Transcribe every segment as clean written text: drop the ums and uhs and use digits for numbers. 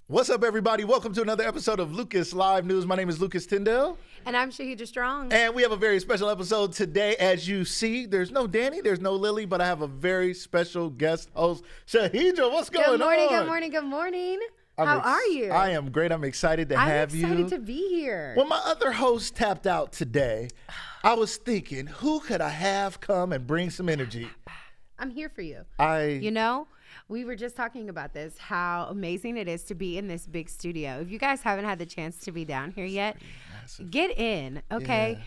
What's up, everybody? Welcome to another episode of Lucas Live News. My name is Lucas Tyndale. And I'm Shaheedrah Strong. And we have a very special episode today. As you see, there's no Danny, there's no Lily, but I have a very special guest host, Shaheedrah. What's going on? Good morning, good morning, good morning. How are you? I am great. I'm excited to have you. I'm excited to be here. When my other host tapped out today, I was thinking, who could I have come and bring some energy? I'm here for you. You know, we were just talking about this, how amazing it is to be in this big studio. If you guys haven't had the chance to be down here yet, get in, okay? Yeah.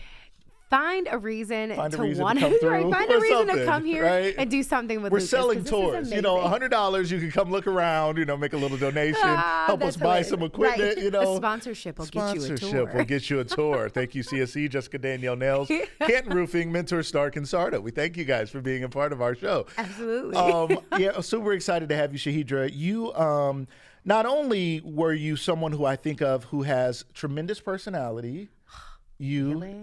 Find a reason to come here and do something with We're Lucas, selling tours. You know, $100, you can come look around, you know, make a little donation, help us buy some equipment, you know. A sponsorship will get you a tour. Sponsorship will get you a tour. Thank you, CSE, Jessica Danielle Nails, Canton Roofing, Mentor Stark, and Sarda. We thank you guys for being a part of our show. Absolutely. Yeah, super excited to have you, Shaheedrah. You, not only were you someone who I think of who has tremendous personality,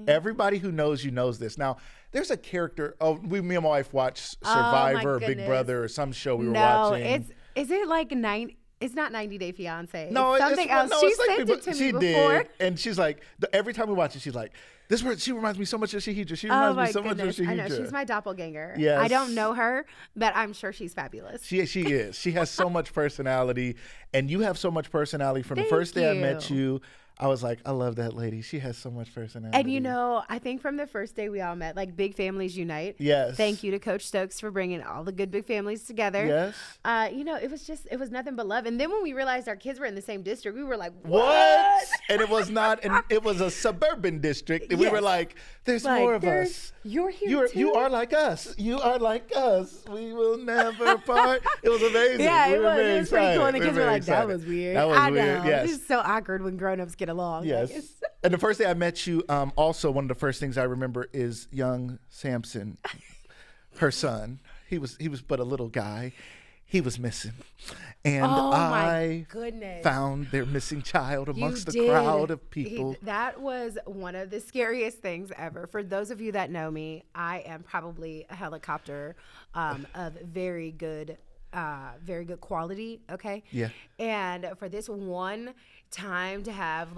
everybody who knows you knows this. Now, there's a character. Me and my wife watched Survivor or Big Brother or some show we were watching. Is it like It's not 90 Day Fiance. No, it's something else. No, she sent it to me before. Did, and she's like, every time we watch it, she's like, she reminds me so much of Shaheedrah. She reminds me so much of Shaheedrah. I know, she's my doppelganger. Yes. I don't know her, but I'm sure she's fabulous. She is. She has so much personality, and you have so much personality. From the first day I met you, I was like, I love that lady. She has so much personality. And you know, I think from the first day we all met, like big families unite. Yes. Thank you to Coach Stokes for bringing all the good big families together. Yes. You know, it was nothing but love. And then when we realized our kids were in the same district, we were like, what? And it was not, it was a suburban district. And we were like, there's more of us. You're here too. You are like us. You are like us. We will never part. It was amazing. Yeah, it was pretty cool. And the kids were like, that was weird. That was weird. Yes. It's so awkward when grown-ups get along. Yes. And the first day I met you, also one of the first things I remember is young Samson, her son. He was but a little guy. He was missing. And I found their missing child amongst the crowd of people. That was one of the scariest things ever. For those of you that know me, I am probably a helicopter of very good quality, okay? Yeah. And for this one time to have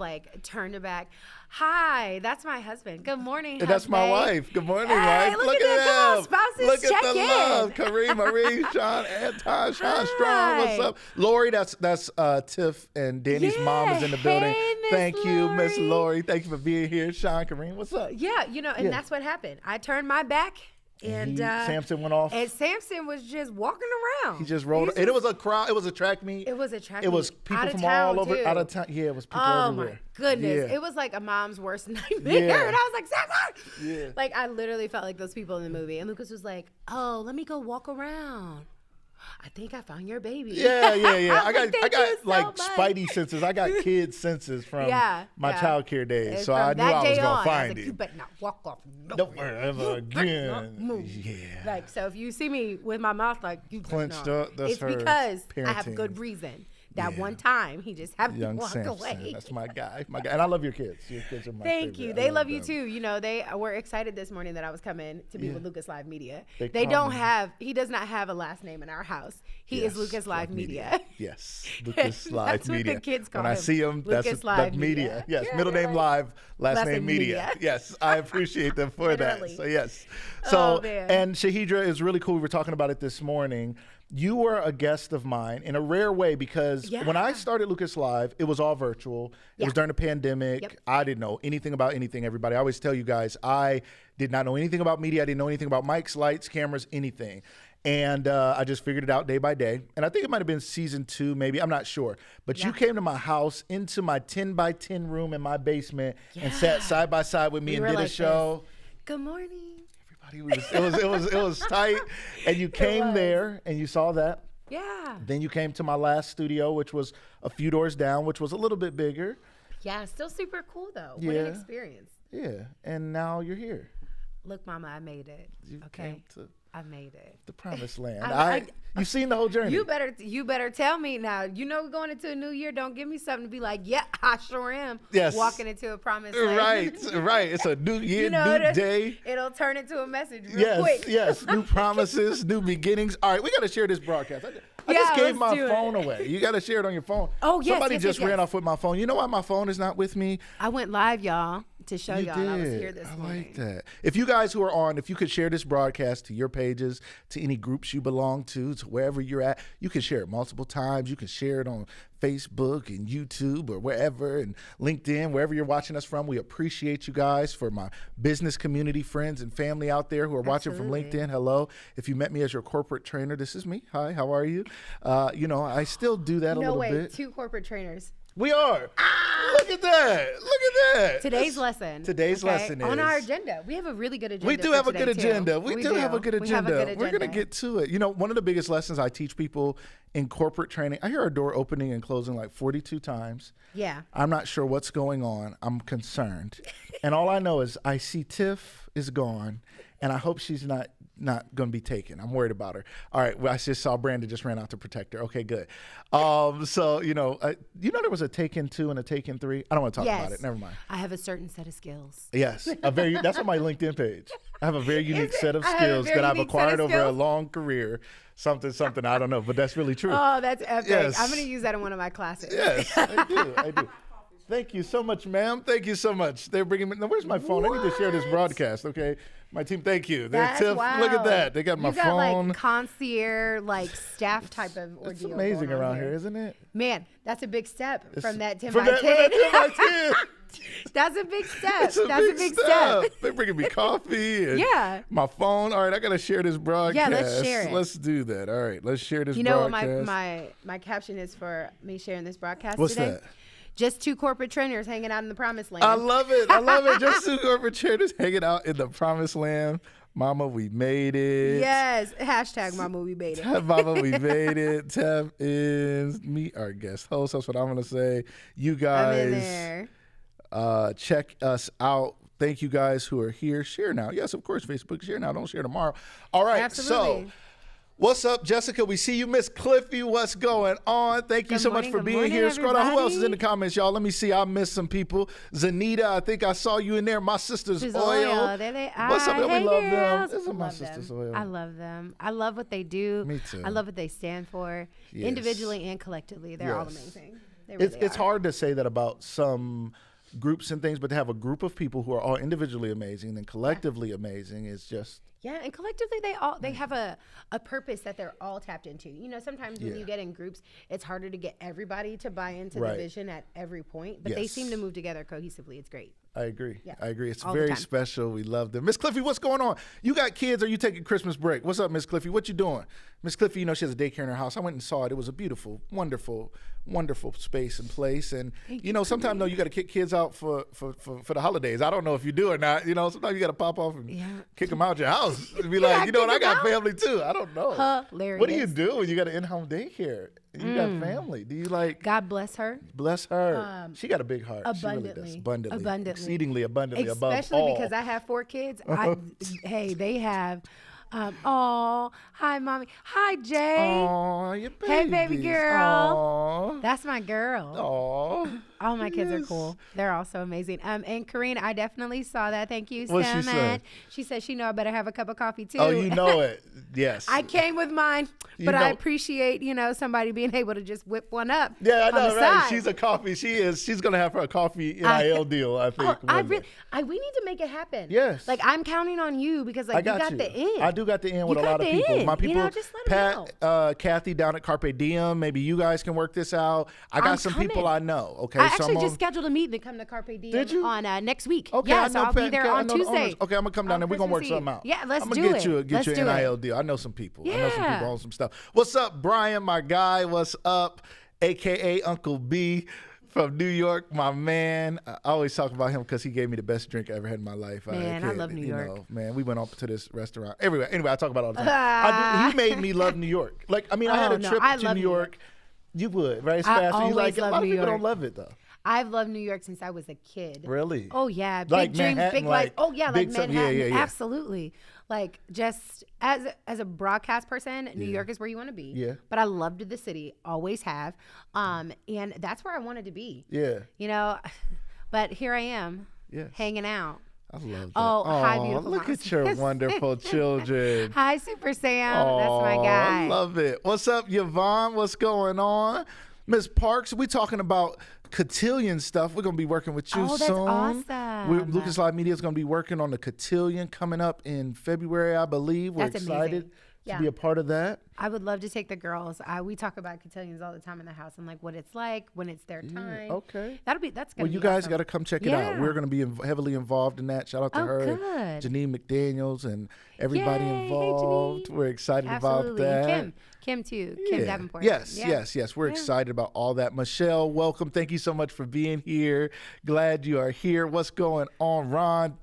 turned it back. Hi, that's my husband. Good morning, husband. That's my wiff. Good morning, wife. Look at that. Come on, spouses, look check at the in. love. Kareem, Marie, Sean, Anton, Sean Strong. What's up? Lori, that's Tiff and Danny's mom is in the building. Hey, Thank you, Miss Lori. Thank you for being here. Sean, Kareem, what's up? Yeah, you know, and that's what happened. I turned my back. And Samson went off. And Samson was just walking around. He just rolled. And it was a crowd. It was a track meet. It was a track meet. It was people from all over, out of town. Yeah, it was people everywhere. Oh my goodness. Yeah. It was like a mom's worst nightmare. Yeah. And I was like, Samson! Yeah. Like, I literally felt like those people in the movie. And Lucas was like, oh, let me go walk around. I think I found your baby. Yeah. I got like spidey senses. I got kid senses from my child care days. So I knew I was going to find it. You better not walk off nowhere ever again. Yeah. Like, so if you see me with my mouth like you clenched up, that's it's because parenting. I have good reason. That one time he just happened to walk away. That's my guy. And I love your kids. Your kids are my favorite. Thank you. They love you too. You know, they were excited this morning that I was coming to be with Lucas Live Media. He does not have a last name in our house. He is Lucas Live Media. Yes, Lucas Live Media. That's what the kids call him. When I see him, that's Media. Yes, middle name Live, last name Media. Yes, I appreciate them for that. So yes. And Shaheedrah is really cool. We were talking about it this morning. You were a guest of mine in a rare way because when I started Lucas Live, it was all virtual. It was during the pandemic. Yep. I didn't know anything about anything, everybody. I always tell you guys, I did not know anything about media. I didn't know anything about mics, lights, cameras, anything. And I just figured it out day by day. And I think it might have been season 2, maybe. I'm not sure. But you came to my house, into my 10 by 10 room in my basement and sat side by side with me and did a show. Good morning. It was tight, and you came there and you saw that. Yeah. Then you came to my last studio, which was a few doors down, which was a little bit bigger. Yeah, still super cool though. What an experience. Yeah, and now you're here. Look, Mama, I made it. You came to I made it. The promised land. You've seen the whole journey. You better tell me now. You know, we're going into a new year. Don't give me something to be like, yeah, I sure am. Yes. Walking into a promised land. Right. It's a new year, new day. It'll turn into a message real quick. Yes. New promises, new beginnings. All right, we got to share this broadcast. I just gave my phone away. You got to share it on your phone. Oh, yes. Somebody just ran off with my phone. You know why my phone is not with me? I went live, y'all, to show y'all. I was here this morning. I like that. If you guys who are on, if you could share this broadcast to your pages, to any groups you belong to wherever you're at, you can share it multiple times. You can share it on Facebook and YouTube or wherever, and LinkedIn, wherever you're watching us from. We appreciate you guys. For my business community friends and family out there who are watching from LinkedIn, hello. If you met me as your corporate trainer, this is me. Hi, how are you? I still do that a little bit. No way, 2 corporate trainers. We are. Look at that. Today's lesson is on our agenda. We have a really good agenda. We do have a good agenda. We do have a good agenda. We're going to get to it. One of the biggest lessons I teach people in corporate training, I hear our door opening and closing like 42 times. Yeah. I'm not sure what's going on. I'm concerned. And all I know is I see Tiff is gone, and I hope she's not going to be taken. I'm worried about her. All right. Well, I just saw Brandon just ran out to protect her. Okay, good. So, there was a Taken 2 and a Taken 3. I don't want to talk about it. Never mind. I have a certain set of skills. Yes. That's on my LinkedIn page. I have a very unique set of skills that I've acquired over a long career. Something, I don't know, but that's really true. Oh, that's epic. Yes. I'm going to use that in one of my classes. Yes, I do. Thank you so much, ma'am. Thank you so much. They're bringing me. Now, where's my phone? I need to share this broadcast, okay? My team, thank you. Tiff, wow. Look at that. They got my phone. Like concierge, staff type of ordeal. It's amazing around here, isn't it? Man, that's a big step from that 10 by 10. That's a big step. That's a big step. They're bringing me coffee and my phone. All right, I got to share this broadcast. Yeah, let's share it. Let's do that. All right, let's share this broadcast. You know what my caption is for me sharing this broadcast today? What's that? Just 2 corporate trainers hanging out in the promised land. I love it. Just 2 corporate trainers hanging out in the promised land. Mama, we made it. Yes. Hashtag Mama, we made it. Mama, we made it. Tev is meet our guest host. That's what I'm going to say. You guys. I'm in there. Check us out. Thank you guys who are here. Share now. Yes, of course, Facebook. Share now. Don't share tomorrow. All right. Absolutely. So what's up, Jessica? We see you. Miss Cliffy, what's going on? Thank you so much for being here. Scroll down. Who else is in the comments, y'all? Let me see. I missed some people. Zanita, I think I saw you in there. My Sister's Oil. There they are. What's up? Hey, we love them. This is My Sister's Oil. I love them. I love what they do. Me too. I love what they stand for. Yes. Individually and collectively. They're all amazing. It's hard to say that about some groups and things, but to have a group of people who are all individually amazing and collectively amazing is just and collectively they have a purpose that they're all tapped into. Sometimes when you get in groups, it's harder to get everybody to buy into the vision at every point, but they seem to move together cohesively. It's great. I agree. Yeah. I agree. It's very special. We love them. Miss Cliffy, what's going on? You got kids or you taking Christmas break? What's up, Miss Cliffy? What you doing? Miss Cliffy, she has a daycare in her house. I went and saw it. It was a beautiful, wonderful, wonderful space and place. And, sometimes, you got to kick kids out for the holidays. I don't know if you do or not. Sometimes you got to pop off and kick them out your house. And be like, I got family too. I don't know. Hilarious. What do you do when you got an in-home daycare? You got family. Do you God bless her. Bless her. She got a big heart. Abundantly. She really does. Abundantly. Exceedingly abundantly. Especially because I have 4 kids. They have. Hi, Mommy. Hi, Jay. Oh, your babies. Hey, baby girl. Aww. That's my girl. Oh. All my kids are cool. They're all so amazing. And Karine, I definitely saw that. Thank you so much. She said? She said she know I better have a cup of coffee too. Oh, you know it. Yes. I came with mine, but I appreciate, somebody being able to just whip one up. Yeah, I know, on the right? side. She's a coffee. She's going to have her a coffee NIL deal, I think. We need to make it happen. Yes. I'm counting on you because you got the in. I do got the in with a lot of people. My people, just let Pat, Kathy down at Carpe Diem, maybe you guys can work this out. I got some people I know. Okay. I actually just scheduled a meet to come to Carpe Diem on next week. Okay, yeah, so I'll be there on Tuesday. Okay, I'm gonna come down there. We're gonna work something out. Yeah, let's do it. I'm gonna get you an NIL deal. I know some people. I know some people on some stuff. What's up, Brian, my guy? What's up, AKA Uncle B from New York, my man. I always talk about him because he gave me the best drink I ever had in my life. Man, I love New York. Man, we went up to this restaurant. Anyway, I talk about it all the time. He made me love New York. I had a trip to New York. You would, right? It's fast. A lot of people don't love it, though. I've loved New York since I was a kid. Really? Oh yeah, big like dreams, Manhattan, big life. Oh yeah, like Manhattan. Yeah. Absolutely. Like just as a broadcast person, New York is where you want to be. Yeah. But I loved the city, always have, and that's where I wanted to be. Yeah. You know, but here I am, hanging out. I love that. Oh, hi, beautiful look moms. at your wonderful children. Hi, Super Sam. That's my guy. I love it. What's up, Yvonne? What's going on? Miss Parks, we talking about cotillion stuff. We're going to be working with you soon. Oh, that's awesome. Lucas Live Media is going to be working on the cotillion coming up in February, I believe. We're excited to be a part of that. I would love to take the girls. We talk about cotillions all the time in the house and like what it's like when it's their time. Okay. That's gonna Well, be you guys awesome. got to come check it out. We're going to be heavily involved in that. Shout out to her, good. Janine McDaniels, and everybody involved. Hey, We're excited about that. And Kim too. Kim Davenport. Yes. We're excited about all that. Michelle, welcome. Thank you so much for being here. Glad you are here. What's going on, Ron?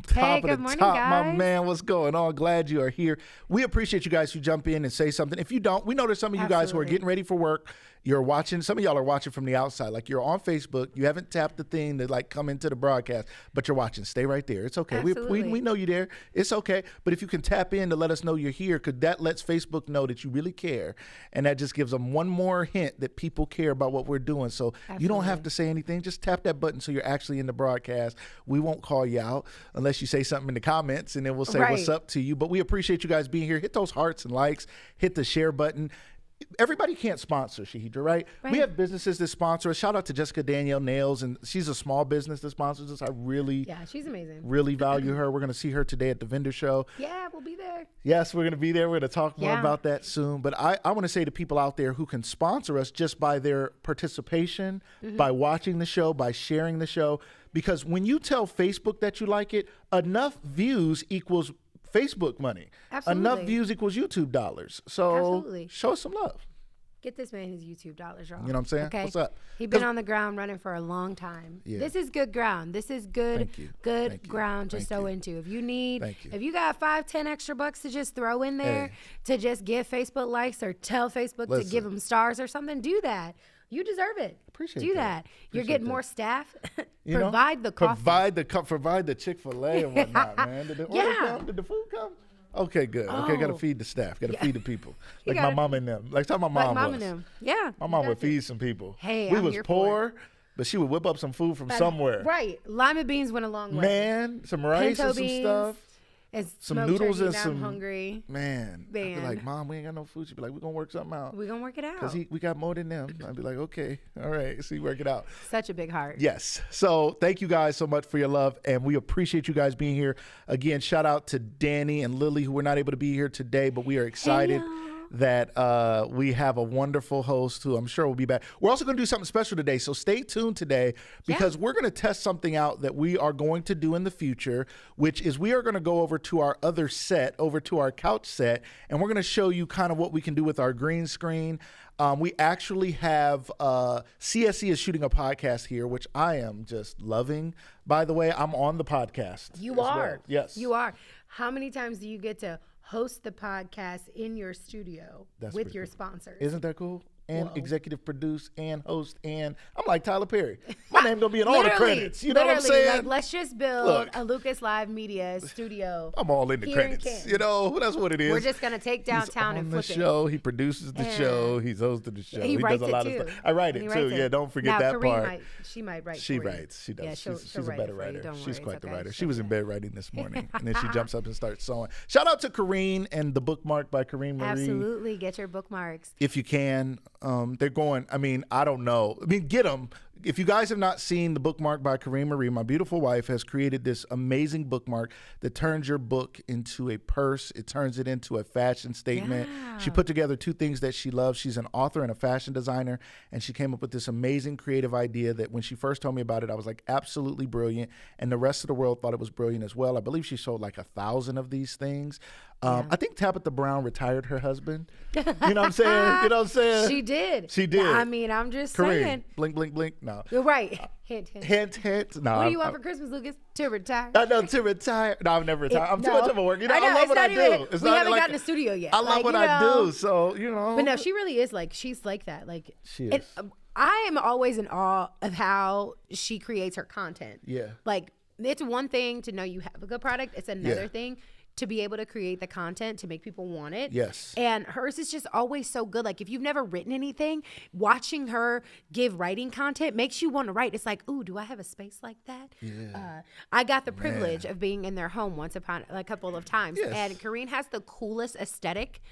Top of the morning, top, guys. my man. What's going on? Glad you are here. We appreciate you guys who jump in and say something. If you don't, we know there's some of you guys who are getting ready for work. You're watching. Some of y'all are watching from the outside. Like you're on Facebook. You haven't tapped the thing to like come into the broadcast, but you're watching. Stay right there. It's okay. We know you're there. It's okay. But if you can tap in to let us know you're here, because that lets Facebook know that you really care, and that just gives them one more hint that people care about what we're doing. So you don't have to say anything. Just tap that button so you're actually in the broadcast. We won't call you out unless you say something in the comments, and then we'll say what's up to you. But we appreciate you guys being here. Hit those hearts and likes. Hit the share button. Everybody can't sponsor Shaheedrah, right? We have businesses that sponsor us. Shout out to Jessica Danielle Nails, and she's a small business that sponsors us. I really, she's amazing. Really value her. We're going to see her today at the vendor show. Yeah, we'll be there. Yes, we're going to be there. We're going to talk more about that soon. But I want to say to people out there who can sponsor us just by their participation, by watching the show, by sharing the show, because when you tell Facebook that you like it, enough views equals Facebook money. Absolutely. Enough views equals YouTube dollars. So show us some love. Get this man his YouTube dollars, y'all. You know what I'm saying? Okay. What's up? He's been on the ground running for a long time. Yeah. This is good ground. This is good ground to sow into. If you got $5-10 extra bucks to just throw in there to just give Facebook likes or tell Facebook to give them stars or something, do that. You deserve it. Appreciate that. You're getting more staff. Provide the coffee. Provide the Chick-fil-A and whatnot, man. Did the order come? Did the food come? Okay, good. Okay, got to feed the staff. Got to feed the people. Like my mom and them. Like how my mom was. And them. Yeah. My mom would feed some people. Hey, we was poor, but she would whip up some food from somewhere. Right. Lima beans went a long way. Man, some rice and some stuff. And some noodles turkey, and some. I'm hungry. Man. I'd be like, Mom, we ain't got no food. She'd be like, we're going to work something out. We're going to work it out. Because we got more than them. I'd be like, okay, all right, so you work it out. Such a big heart. Yes. So thank you guys so much for your love, and we appreciate you guys being here. Again, shout out to Danny and Lily, who were not able to be here today, but we are excited that we have a wonderful host who I'm sure will be back. We're also going to do something special today, so stay tuned today because we're going to test something out that we are going to do in the future, which is we are going to go over to our other set, over to our couch set, and we're going to show you kind of what we can do with our green screen. We actually have CSE is shooting a podcast here, which I am just loving. By the way, I'm on the podcast. You are. Well. Yes. You are. How many times do you get to host the podcast in your studio with your sponsors? Isn't that cool? And executive produce and host, and I'm like Tyler Perry. My name gonna be in all the credits. You know what I'm saying? Like, let's just build a Lucas Live Media studio. I'm all in the credits. You know, that's what it is. We're just gonna take downtown and flip it. He's on the show. He produces the show. He's hosted the show. He does a lot of stuff. I write it too. Yeah, don't forget that part. She might write. She writes. She does. Yeah, she's a better writer. She's quite the writer. Okay. She was in bed writing this morning, and then she jumps up and starts sewing. Shout out to Kareen and the bookmark by Kareen Marie. Absolutely, get your bookmarks if you can. They're going. I mean, I don't know. I mean, get them. If you guys have not seen the bookmark by Kareem Marie, my beautiful wife has created this amazing bookmark that turns your book into a purse. It turns it into a fashion statement. Yeah. She put together two things that she loves. She's an author and a fashion designer, and she came up with this amazing creative idea that when she first told me about it, I was like, absolutely brilliant. And the rest of the world thought it was brilliant as well. I believe she sold like 1,000 of these things. I think Tabitha Brown retired her husband. You know what I'm saying? You know what I'm saying? She did. She did. I mean, I'm just saying. Blink, blink, blink. No. You're right. Hint, hint. Hint, hint. No. What do you want for Christmas, Lucas? To retire. I know, to retire. No, I've never retired. I'm too much of a work. You know, I love what I do. We haven't gotten a studio yet. I love what I do. So, you know. But no, she really is like, she's like that. Like, she is. I am always in awe of how she creates her content. Yeah. Like, it's one thing to know you have a good product. It's another thing to be able to create the content to make people want it. Yes. And hers is just always so good. Like, if you've never written anything, watching her give writing content makes you want to write. It's like, ooh, do I have a space like that? Yeah. I got the privilege of being in their home once upon a couple of times. Yes. And Kareen has the coolest aesthetic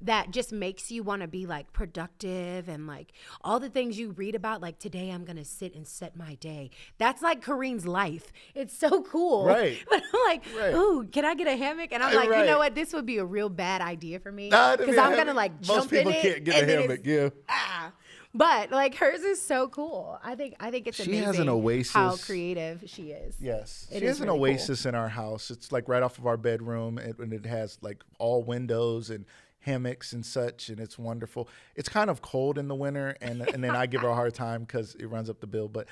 that just makes you want to be like productive and like all the things you read about, like today I'm going to sit and set my day. That's like Kareen's life. It's so cool. Right. But I'm like, ooh, can I get a hammock? And I'm like, you know what? This would be a real bad idea for me. Because I'm going to like jump in it. Most people can't get a hammock, But like hers is so cool. I think it's amazing. She has an oasis. How creative she is. Yes. She has an oasis in our house. It's like right off of our bedroom, and it has like all windows and hammocks and such, and it's wonderful. It's kind of cold in the winter, and then I give her a hard time because it runs up the bill. But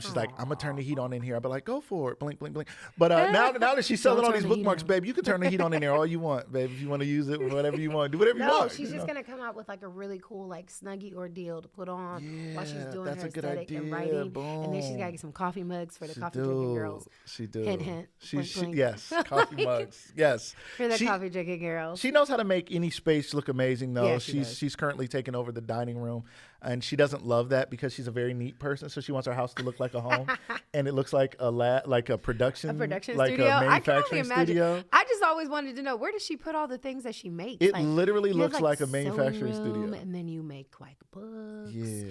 she's like, I'm gonna turn the heat on in here. I'll be like, go for it, blink, blink, blink. But now that she's selling all these bookmarks, babe, you can turn the heat on in there all you want, babe. If you want to use it, whatever you want, do whatever you want. She's just gonna come out with like a really cool like Snuggie ordeal to put on while she's doing her aesthetic and writing. Boom. And then she's gotta get some coffee mugs for the coffee drinking girls. She do. Hint, hint. Blink, blink. Yes, coffee mugs. Yes. For the coffee drinking girls. She knows how to make any space look amazing. though. Yeah, she's currently taking over the dining room, and she doesn't love that because she's a very neat person. So she wants her house to look like a home, and it looks like a production like studio. A manufacturing studio. I just always wanted to know, where does she put all the things that she makes? It literally looks like a manufacturing studio. And then you make like books. Yeah,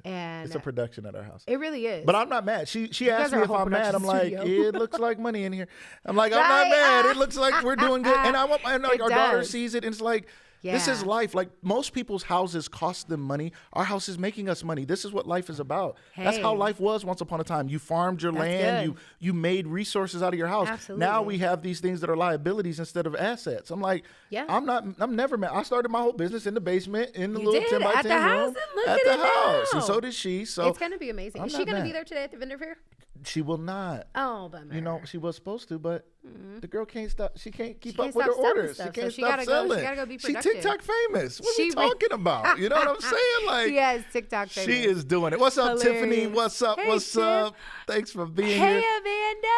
and it's a production at our house. It really is. But I'm not mad. She asked me if I'm mad. I'm like, it looks like money in here. I'm like, I'm Right? not mad. It looks like we're doing good. And like our daughter sees it, and it's like, this is life. Like, most people's houses cost them money. Our house is making us money. This is what life is about. That's how life was once upon a time. You farmed your land. You made resources out of your house. Absolutely. Now we have these things that are liabilities instead of assets. I'm like, I'm never mad. I started my whole business in the basement in the little 10 by 10 room at the house. And so did she. So it's going to be amazing. Is she going to be there today at the vendor fair? She will not. Oh, bummer. You know, she was supposed to, but the girl can't stop. She can't keep up with her orders. She can't stop selling. She gotta go be productive. She TikTok famous. What are we talking about? You know what I'm saying? Like, yes, TikTok famous. She is doing it. What's up, Tiffany? What's up? What's up? Thanks for being here. Hey, Amanda.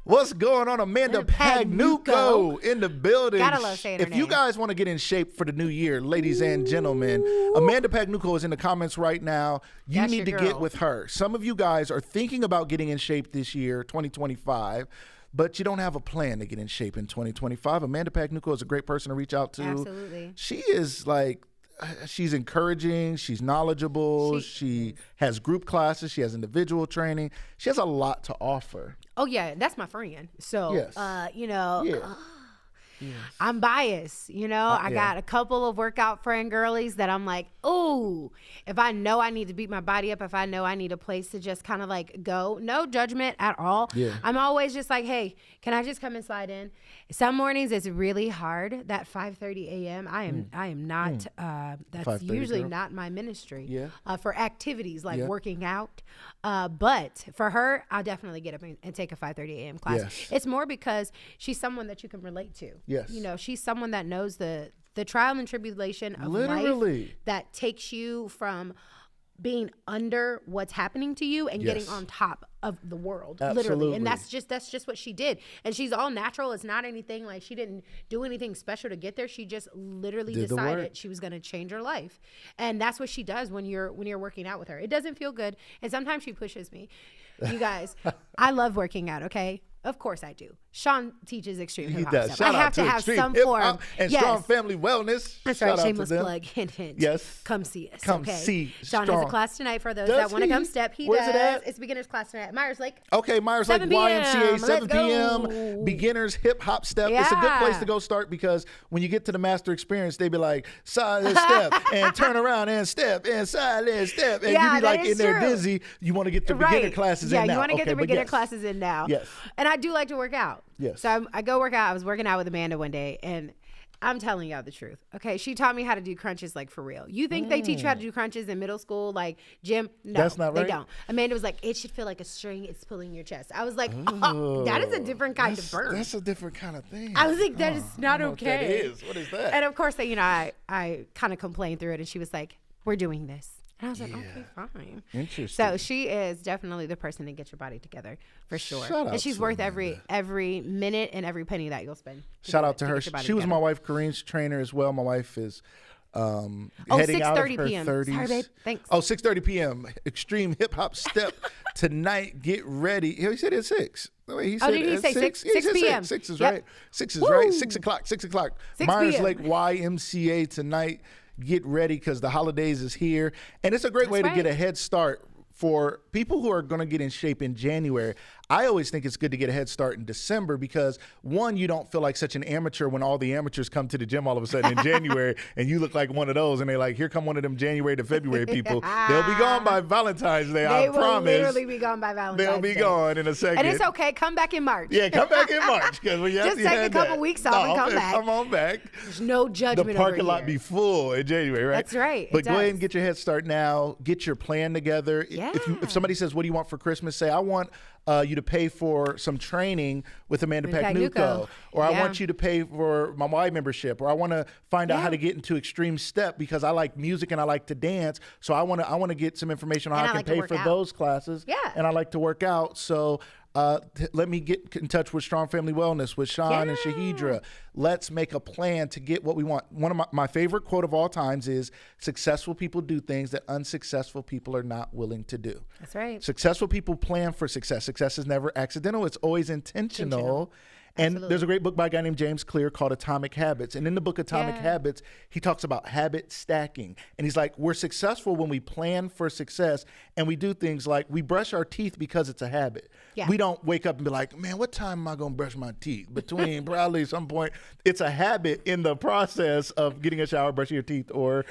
What's going on? Amanda Pagnucco in the building. Gotta love saying her name. If you guys want to get in shape for the new year, ladies and gentlemen, Amanda Pagnucco is in the comments right now. You need to get with her. Some of you guys are thinking about getting in shape this year, 2025, but you don't have a plan to get in shape in 2025. Amanda Pagnucco is a great person to reach out to. Absolutely. She is like, she's encouraging, she's knowledgeable, she has group classes, she has individual training. She has a lot to offer. Oh, yeah, that's my friend. So, you know, Yes. I'm biased, you know. I got a couple of workout friend girlies that I'm like, ooh, if I know I need to beat my body up, if I know I need a place to just kind of like go, no judgment at all. Yeah. I'm always just like, hey, can I just come and slide in? Some mornings it's really hard. That 5:30 a.m. I am not. That's usually not my ministry. Yeah. For activities like working out, but for her, I'll definitely get up and take a 5:30 a.m. class. Yes. It's more because she's someone that you can relate to. Yes. You know, she's someone that knows the trial and tribulation of life that takes you from being under what's happening to you and getting on top of the world. Absolutely. Literally. And that's just what she did. And she's all natural. It's not anything like she didn't do anything special to get there. She just literally decided she was going to change her life. And that's what she does when you're working out with her. It doesn't feel good. And sometimes she pushes me. You guys, I love working out, okay? Of course I do. Sean teaches extreme hip hop stuff. I have to have some form. And Strong Family Wellness. That's right. Shameless plug. Hint, hint. Yes. Come see us. Come see Sean has a class tonight for those that want to come step. Where's it at? It's beginner's class tonight at Myers Lake. Okay, Myers Lake YMCA, 7 p.m. Beginners hip hop step. Yeah. It's a good place to go start because when you get to the master experience, they be like, side and step and turn around and step and side and step. And you be like in there dizzy. You want to get the beginner classes in now. Yeah, you want to get the beginner classes in now. Yes. And I do like to work out. Yes. So I go work out. I was working out with Amanda one day, and I'm telling y'all the truth. Okay, she taught me how to do crunches like for real. You think they teach you how to do crunches in middle school, like gym? No, that's not right. They don't. Amanda was like, it should feel like a string. It's pulling your chest. I was like, oh, that is a different kind of burn. That's a different kind of thing. I was like, that is not okay. What is that? And of course, you know, I kind of complained through it, and she was like, we're doing this. And I was like, okay, fine. Interesting. So she is definitely the person to get your body together for sure. And she's worth every minute and every penny that you'll spend. Shout out to her. She was my wife, Kareem's trainer as well. My wife is heading out of her 30 p.m. 30s. Sorry, babe. Thanks. 6:30 p.m. Extreme hip hop step tonight. Get ready. He said it's 6. He said did he say 6? 6 p.m. 6 is Yep. right. 6 is Woo. right. 6 o'clock. 6 o'clock. 6 Myers p.m. Lake YMCA tonight. Get ready because the holidays is here. And it's a great way to get a head start for people who are going to get in shape in January. I always think it's good to get a head start in December because, one, you don't feel like such an amateur when all the amateurs come to the gym all of a sudden in January and you look like one of those and they're like, here come one of them January to February people. They'll be gone by Valentine's Day, I promise. They will literally be gone by Valentine's Day. They'll be gone in a second. And it's okay. Come back in March. Yeah, come back in March. When you Just take a couple weeks off and come back. Come on back. There's no judgment The parking over lot here. be full in January, right? That's right. But go ahead and get your head start now. Get your plan together. Yeah. If somebody says, what do you want for Christmas? Say, I want you to pay for some training with Amanda Pagnucco, or I want you to pay for my Y membership, or I want to find out how to get into Extreme Step because I like music and I like to dance. So I want to get some information on how I can pay for those classes. Yeah. And I like to work out. So let me get in touch with Strong Family Wellness, with Sean and Shaheedrah. Let's make a plan to get what we want. One of my favorite quote of all times is, successful people do things that unsuccessful people are not willing to do. That's right. Successful people plan for success. Success is never accidental. It's always intentional. And there's a great book by a guy named James Clear called Atomic Habits. And in the book Atomic Habits, he talks about habit stacking. And he's like, we're successful when we plan for success and we do things like we brush our teeth because it's a habit. Yeah. We don't wake up and be like, man, what time am I going to brush my teeth? Between probably some point. It's a habit in the process of getting a shower, brushing your teeth, or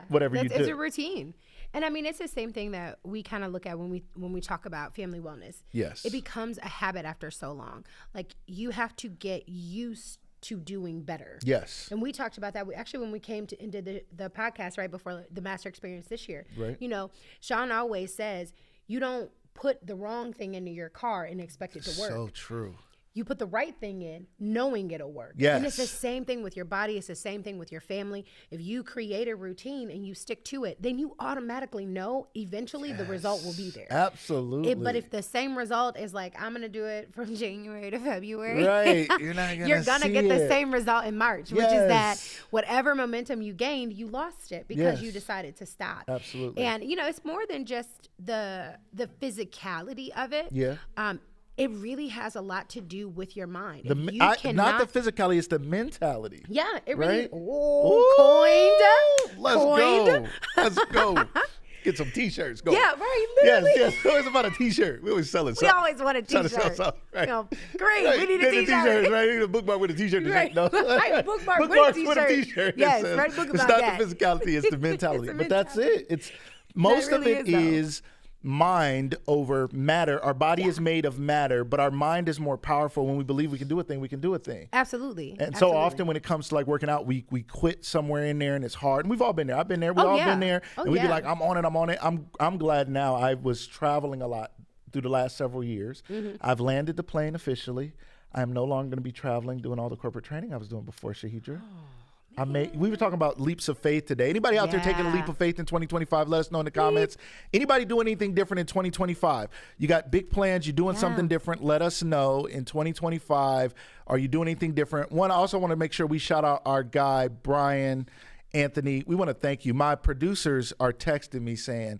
whatever you do. It's a routine. And I mean, it's the same thing that we kind of look at when we talk about family wellness. Yes. It becomes a habit after so long. Like, you have to get used to doing better. Yes. And we talked about that. When we came to and did the podcast right before the Master Experience this year. Right. You know, Sean always says, you don't put the wrong thing into your car and expect it to work. So true. You put the right thing in, knowing it'll work. Yes. And it's the same thing with your body. It's the same thing with your family. If you create a routine and you stick to it, then you automatically know eventually the result will be there. Absolutely. But if the same result is like, I'm going to do it from January to February. Right. You're not going to You're going to get the same result in March, which is that whatever momentum you gained, you lost it because you decided to stop. Absolutely. And, you know, it's more than just the physicality of it. Yeah. It really has a lot to do with your mind. Not the physicality, it's the mentality. Yeah, it right? really. Coined. Let's go. Get some T-shirts. Go. Yeah, right. Literally. Yes. It's always about a T-shirt. We always sell it. We always want a T-shirt. Right. You know, great. Right. We need a T-shirt. Right. We need a bookmark with a T-shirt. Right. No. Right. Bookmark with a T-shirt. Yes. Write a book about that. It's not the physicality. It's the mentality. But that's it. It's most really of it is mind over matter. Our body is made of matter, but our mind is more powerful. When we believe we can do a thing, we can do a thing. Absolutely. And so often when it comes to like working out, we quit somewhere in there and it's hard. And we've all been there. I've been there. We've all been there. And we'd be like, I'm on it. I'm glad now. I was traveling a lot through the last several years. Mm-hmm. I've landed the plane officially. I am no longer going to be traveling, doing all the corporate training I was doing before, Shaheedrah. We were talking about leaps of faith today. Anybody out there taking a leap of faith in 2025? Let us know in the comments. Anybody doing anything different in 2025? You got big plans. You're doing something different. Let us know in 2025. Are you doing anything different? One, I also want to make sure we shout out our guy, Brian Anthony. We want to thank you. My producers are texting me saying,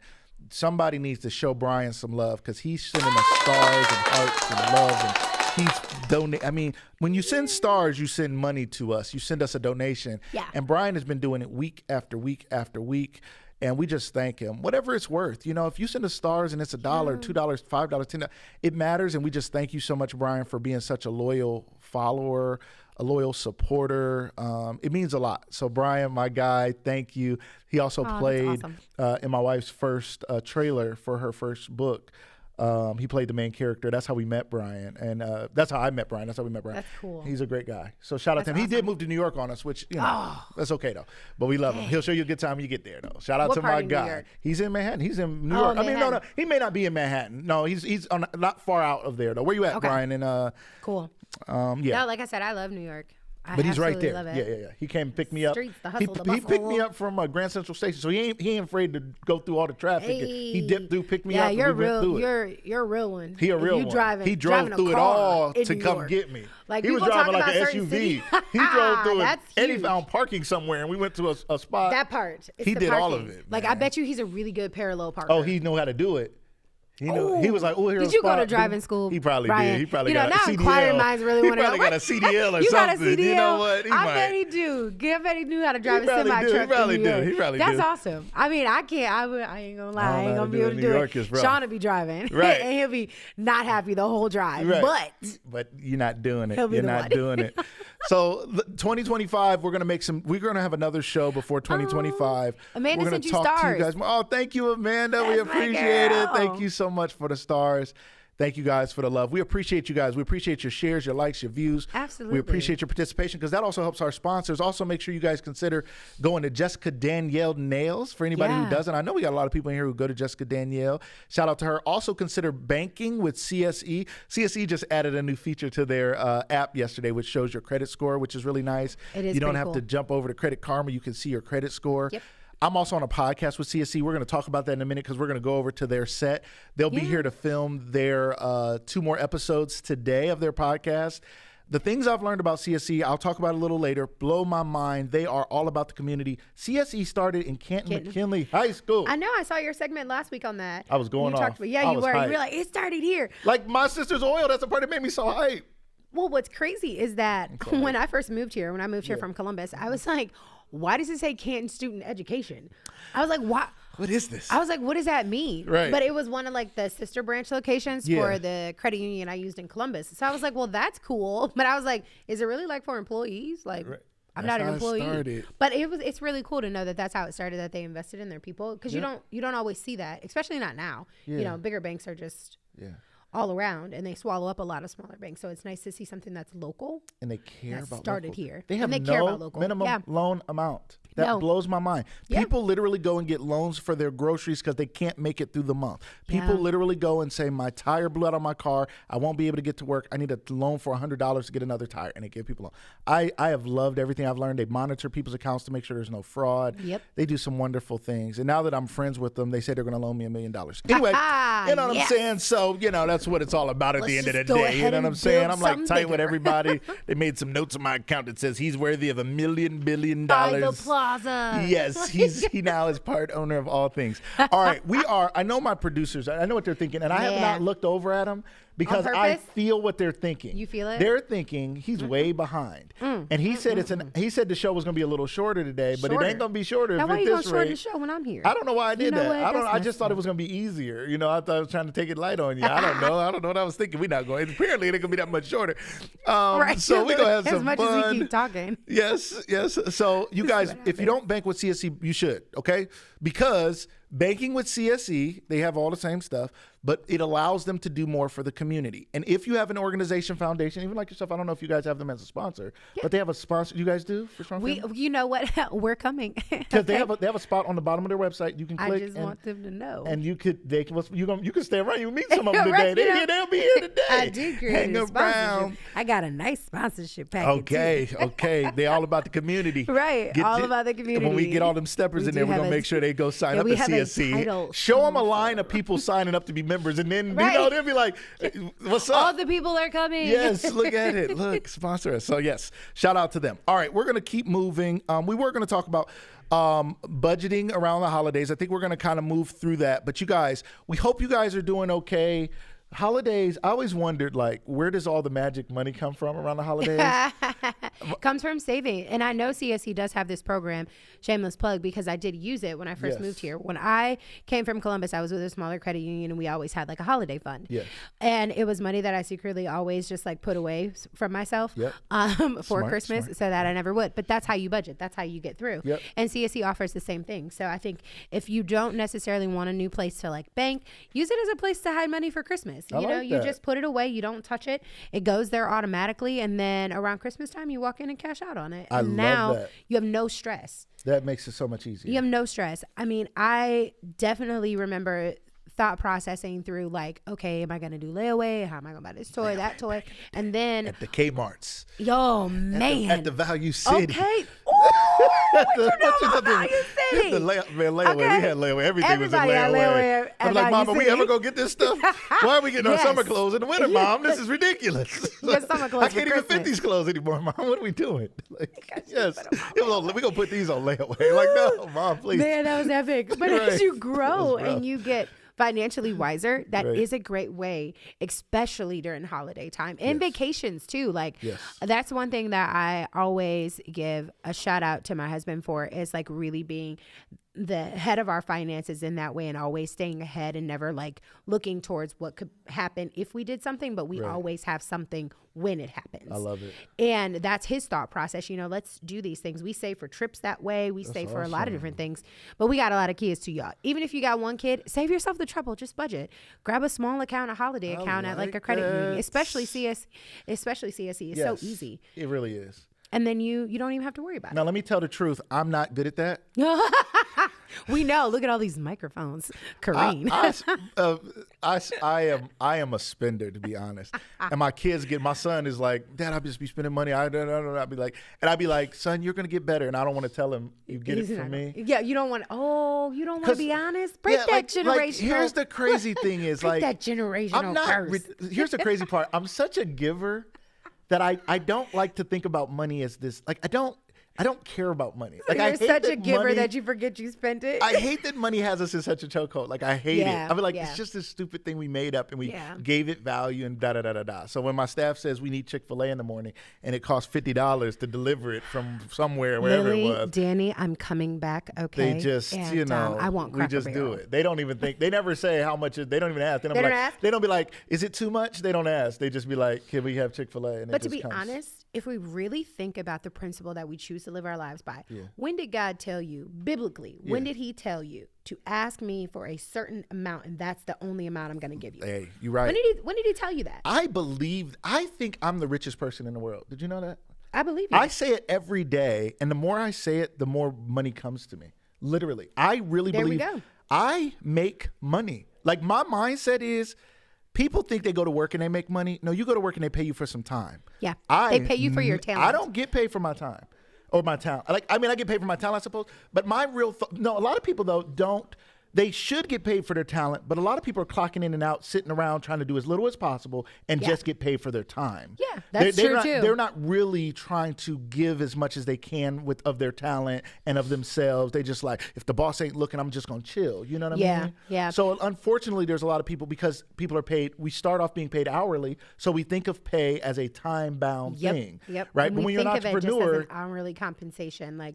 somebody needs to show Brian some love because he's sending us stars and hearts and love, and he's donating. I mean, when you send stars, you send money to us. You send us a donation. Yeah. And Brian has been doing it week after week after week. And we just thank him. Whatever it's worth. You know, if you send us stars and it's $1, $2, $5, $10, it matters. And we just thank you so much, Brian, for being such a loyal follower, a loyal supporter. It means a lot. So Brian, my guy, thank you. He also played in my wife's first trailer for her first book. He played the main character. That's how we met Brian. And that's how I met Brian. That's how we met Brian. That's cool. He's a great guy. So shout out to him. He did move to New York on us, which, you know, that's okay, though. But we love him. He'll show you a good time when you get there, though. Shout out to my guy. He's in Manhattan. He's in New York. I mean, no. He may not be in Manhattan. No, he's not far out of there, though. Where you at, Brian? And cool. Yeah. No, like I said, I love New York. But he's right there. Yeah. He came and picked me up. Streets, the hustle, he picked me up from Grand Central Station, so he ain't afraid to go through all the traffic. Hey. He dipped through, picked me up. Yeah, you're a real one. He a real one. He drove through it all to come get me. Like, he was driving like an SUV. He drove through it, and he found parking somewhere, and we went to a spot. That part. He did all of it. Like, I bet you he's a really good parallel parker. Oh, he knew how to do it. He was like, "Oh, here's Did you go to driving school?" He probably did. He probably got a CDL. Inquiring minds really want to know. He probably got a CDL or you something. Got a CDL? You know what? I bet he do. I bet he knew how to drive a semi truck. He probably do. That's awesome. I mean, I can't. I ain't gonna lie. I ain't gonna be able to do it. Sean will be driving, right? And he'll be not happy the whole drive. Right. But you're not doing it. You're not doing it. So 2025, we're gonna have another show before 2025. Amanda we're sent you talk stars. To you guys. Oh, thank you, Amanda. We appreciate it. Thank you so much for the stars. Thank you guys for the love. We appreciate you guys. We appreciate your shares, your likes, your views. Absolutely. We appreciate your participation because that also helps our sponsors. Also, make sure you guys consider going to Jessica Danielle Nails for anybody who doesn't. I know we got a lot of people in here who go to Jessica Danielle. Shout out to her. Also, consider banking with CSE. CSE just added a new feature to their app yesterday, which shows your credit score, which is really nice. It is. You don't have to jump over to Credit Karma. You can see your credit score. Yep. I'm also on a podcast with CSC. We're going to talk about that in a minute because we're going to go over to their set. They'll be here to film their 2 more episodes today of their podcast. The things I've learned about CSC, I'll talk about a little later, blow my mind. They are all about the community. CSE started in Canton McKinley High School. I know. I saw your segment last week on that. I was going off. You were. You were like, it started here. Like My Sister's Oil. That's the part that made me so hype. Well, what's crazy is that when I first moved here, when I moved here from Columbus, I was like, why does it say Canton Student Education? I was like, what? What is this? I was like, what does that mean? Right. But it was one of like the sister branch locations for the credit union I used in Columbus. So I was like, well, that's cool. But I was like, is it really like for employees? Like, I'm not an employee. But it's really cool to know that that's how it started, that they invested in their people. Because you don't always see that, especially not now. You know, bigger banks are just all around, and they swallow up a lot of smaller banks. So it's nice to see something that's local. And they care about started local. Here. They have no minimum loan amount. That blows my mind. People literally go and get loans for their groceries because they can't make it through the month. People literally go and say, my tire blew out on my car. I won't be able to get to work. I need a loan for $100 to get another tire. And they give people a loan. I have loved everything I've learned. They monitor people's accounts to make sure there's no fraud. Yep. They do some wonderful things. And now that I'm friends with them, they say they're going to loan me $1 million. Anyway, you know what I'm saying? So, that's what it's all about at the end of the day. You know what I'm saying? I'm like tight with everybody. They made some notes on my account that says he's worthy of $1 billion. Buy the plaza. Yes, he now is part owner of all things. All right, I know my producers. I know what they're thinking, and I have not looked over at them because I feel what they're thinking. You feel it? They're thinking he's way behind, and he said he said the show was going to be a little shorter today, but it ain't going to be shorter. Now, if why at you going to this shorten rate. the show when I'm here? I don't know why I did that. I just thought it was going to be easier. I thought I was trying to take it light on you. I don't know what I was thinking. We're not going. Apparently, it ain't going to be that much shorter. Right. So we're going to have some fun. As much as we keep talking. Yes. So you guys, if you don't bank with CSE, you should, okay? Because banking with CSE, they have all the same stuff, but it allows them to do more for the community. And if you have an organization, foundation, even like yourself, I don't know if you guys have them as a sponsor, but they have a sponsor. You guys do for Strong Family? You know what? We're coming. Because they have a spot on the bottom of their website. You can click. I just want them to know. And you can stay around. You meet some of them today. They'll be here today. I did create a sponsorship. I got a nice sponsorship package. Okay. They all about the community. Right. All about the community. When we get all them steppers in there, we're going to make sure they go sign up at CSC. Show them a line of people signing up to be members, and then they'll be like, what's up? All the people are coming. Yes, look at it. Look, sponsor us. So yes, shout out to them. All right, we're going to keep moving. We were going to talk about budgeting around the holidays. I think we're going to kind of move through that. But you guys, we hope you guys are doing okay. Holidays, I always wondered, like, where does all the magic money come from around the holidays? Comes from saving. And I know CSE does have this program, shameless plug, because I did use it when I first moved here. When I came from Columbus, I was with a smaller credit union, and we always had like a holiday fund. Yes. And it was money that I secretly always just like put away from myself for Christmas so that I never would. But that's how you budget. That's how you get through. Yep. And CSE offers the same thing. So I think if you don't necessarily want a new place to like bank, use it as a place to hide money for Christmas. You just put it away. You don't touch it. It goes there automatically. And then around Christmas time, you walk in and cash out on it. And now you have no stress. That makes it so much easier. You have no stress. I mean, I definitely remember thought processing through like, okay, am I going to do layaway? How am I going to buy this toy, that toy? And then at the Kmart's. Yo, man. At the Value City. Okay. What you know about Value City? Layaway. Okay. We had layaway. Everything was in layaway. I'm like, Mama, we ever go get this stuff? Why are we getting our summer clothes in the winter, Mom? This is ridiculous. Summer clothes I can't even fit these clothes anymore, Mom. What are we doing? Like, yes. We're going to put these on layaway. Like, no, Mom, please. Man, that was epic. But as you grow and you get financially wiser, that is a great way, especially during holiday time and vacations too. Like that's one thing that I always give a shout out to my husband for, is like really being the head of our finances in that way, and always staying ahead and never like looking towards what could happen if we did something, but we always have something when it happens. I love it. And that's his thought process. You know, let's do these things. We save for trips that way. We save for a lot of different things, but we got a lot of kids too, y'all. Even if you got one kid, save yourself the trouble, just budget. Grab a small account, a holiday account at like a credit union, especially CSE. It's so easy. It really is. And then you don't even have to worry about it. Now, let me tell the truth. I'm not good at that. We know. Look at all these microphones, Kareen. I am a spender, to be honest. And my son is like, Dad, I'll just be spending money. I'd be like, son, you're gonna get better. And I don't want to tell him you get it from me. Yeah, you don't want. You don't want to be honest. Break that generational. Like, here's the crazy thing is break that generational curse. Here's the crazy part. I'm such a giver that I don't like to think about money as this. Like I don't care about money. Like you're such a giver that you forget you spent it. I hate that money has us in such a chokehold. Like I hate it. I mean, like it's just this stupid thing we made up and we gave it value and da da da da da. So when my staff says we need Chick-fil-A in the morning and it costs $50 to deliver it from somewhere, wherever it was. Danny, I'm coming back. Okay. They just, I want Cracker we just Barrel. do it. They don't even think. They never say how much. They don't even ask. They don't be like, is it too much? They don't ask. They just be like, can we have Chick-fil-A? But to be honest, if we really think about the principle that we choose to live our lives by, when did God tell you biblically? When did he tell you to ask me for a certain amount and that's the only amount I'm going to give you? Hey, you're right. When did he tell you that? I think I'm the richest person in the world. Did you know that? I believe you. I say it every day, and the more I say it, the more money comes to me. Literally. I really believe I make money. Like my mindset is, people think they go to work and they make money. No, you go to work and they pay you for some time. Yeah, they pay you for your talent. I don't get paid for my time or my talent. I get paid for my talent, I suppose. But my real no, a lot of people though don't. They should get paid for their talent, but a lot of people are clocking in and out, sitting around trying to do as little as possible and just get paid for their time. Yeah, that's true too. They're not really trying to give as much as they can of their talent and of themselves. They just like, if the boss ain't looking, I'm just going to chill. You know what I mean? Yeah. So unfortunately, there's a lot of people, because people are paid, we start off being paid hourly, so we think of pay as a time-bound thing. Yep. Right? And but when you're an entrepreneur, think of it just as an hourly compensation. Like,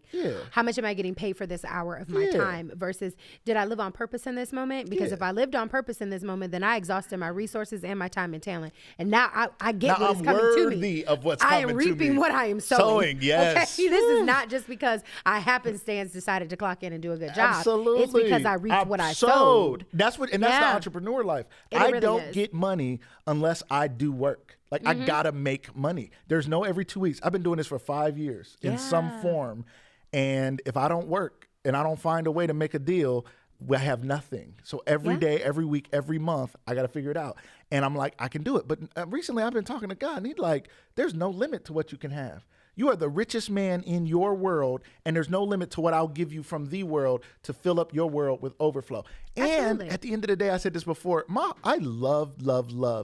how much am I getting paid for this hour of my time versus did I live on purpose in this moment? Because if I lived on purpose in this moment, then I exhausted my resources and my time and talent. And now I get what is coming to me. I'm worthy of what's coming to me. I am reaping what I am sowing. Yes. Okay? This is not just because I happenstance decided to clock in and do a good job. Absolutely. It's because I reaped what I sowed. That's the entrepreneur life. I really don't get money unless I do work. Like I gotta make money. There's no every 2 weeks. I've been doing this for 5 years in some form. And if I don't work and I don't find a way to make a deal, I have nothing. So every day, every week, every month, I got to figure it out. And I'm like, I can do it. But recently I've been talking to God and he's like, there's no limit to what you can have. You are the richest man in your world, and there's no limit to what I'll give you from the world to fill up your world with overflow. Absolutely. And at the end of the day, I said this before, I love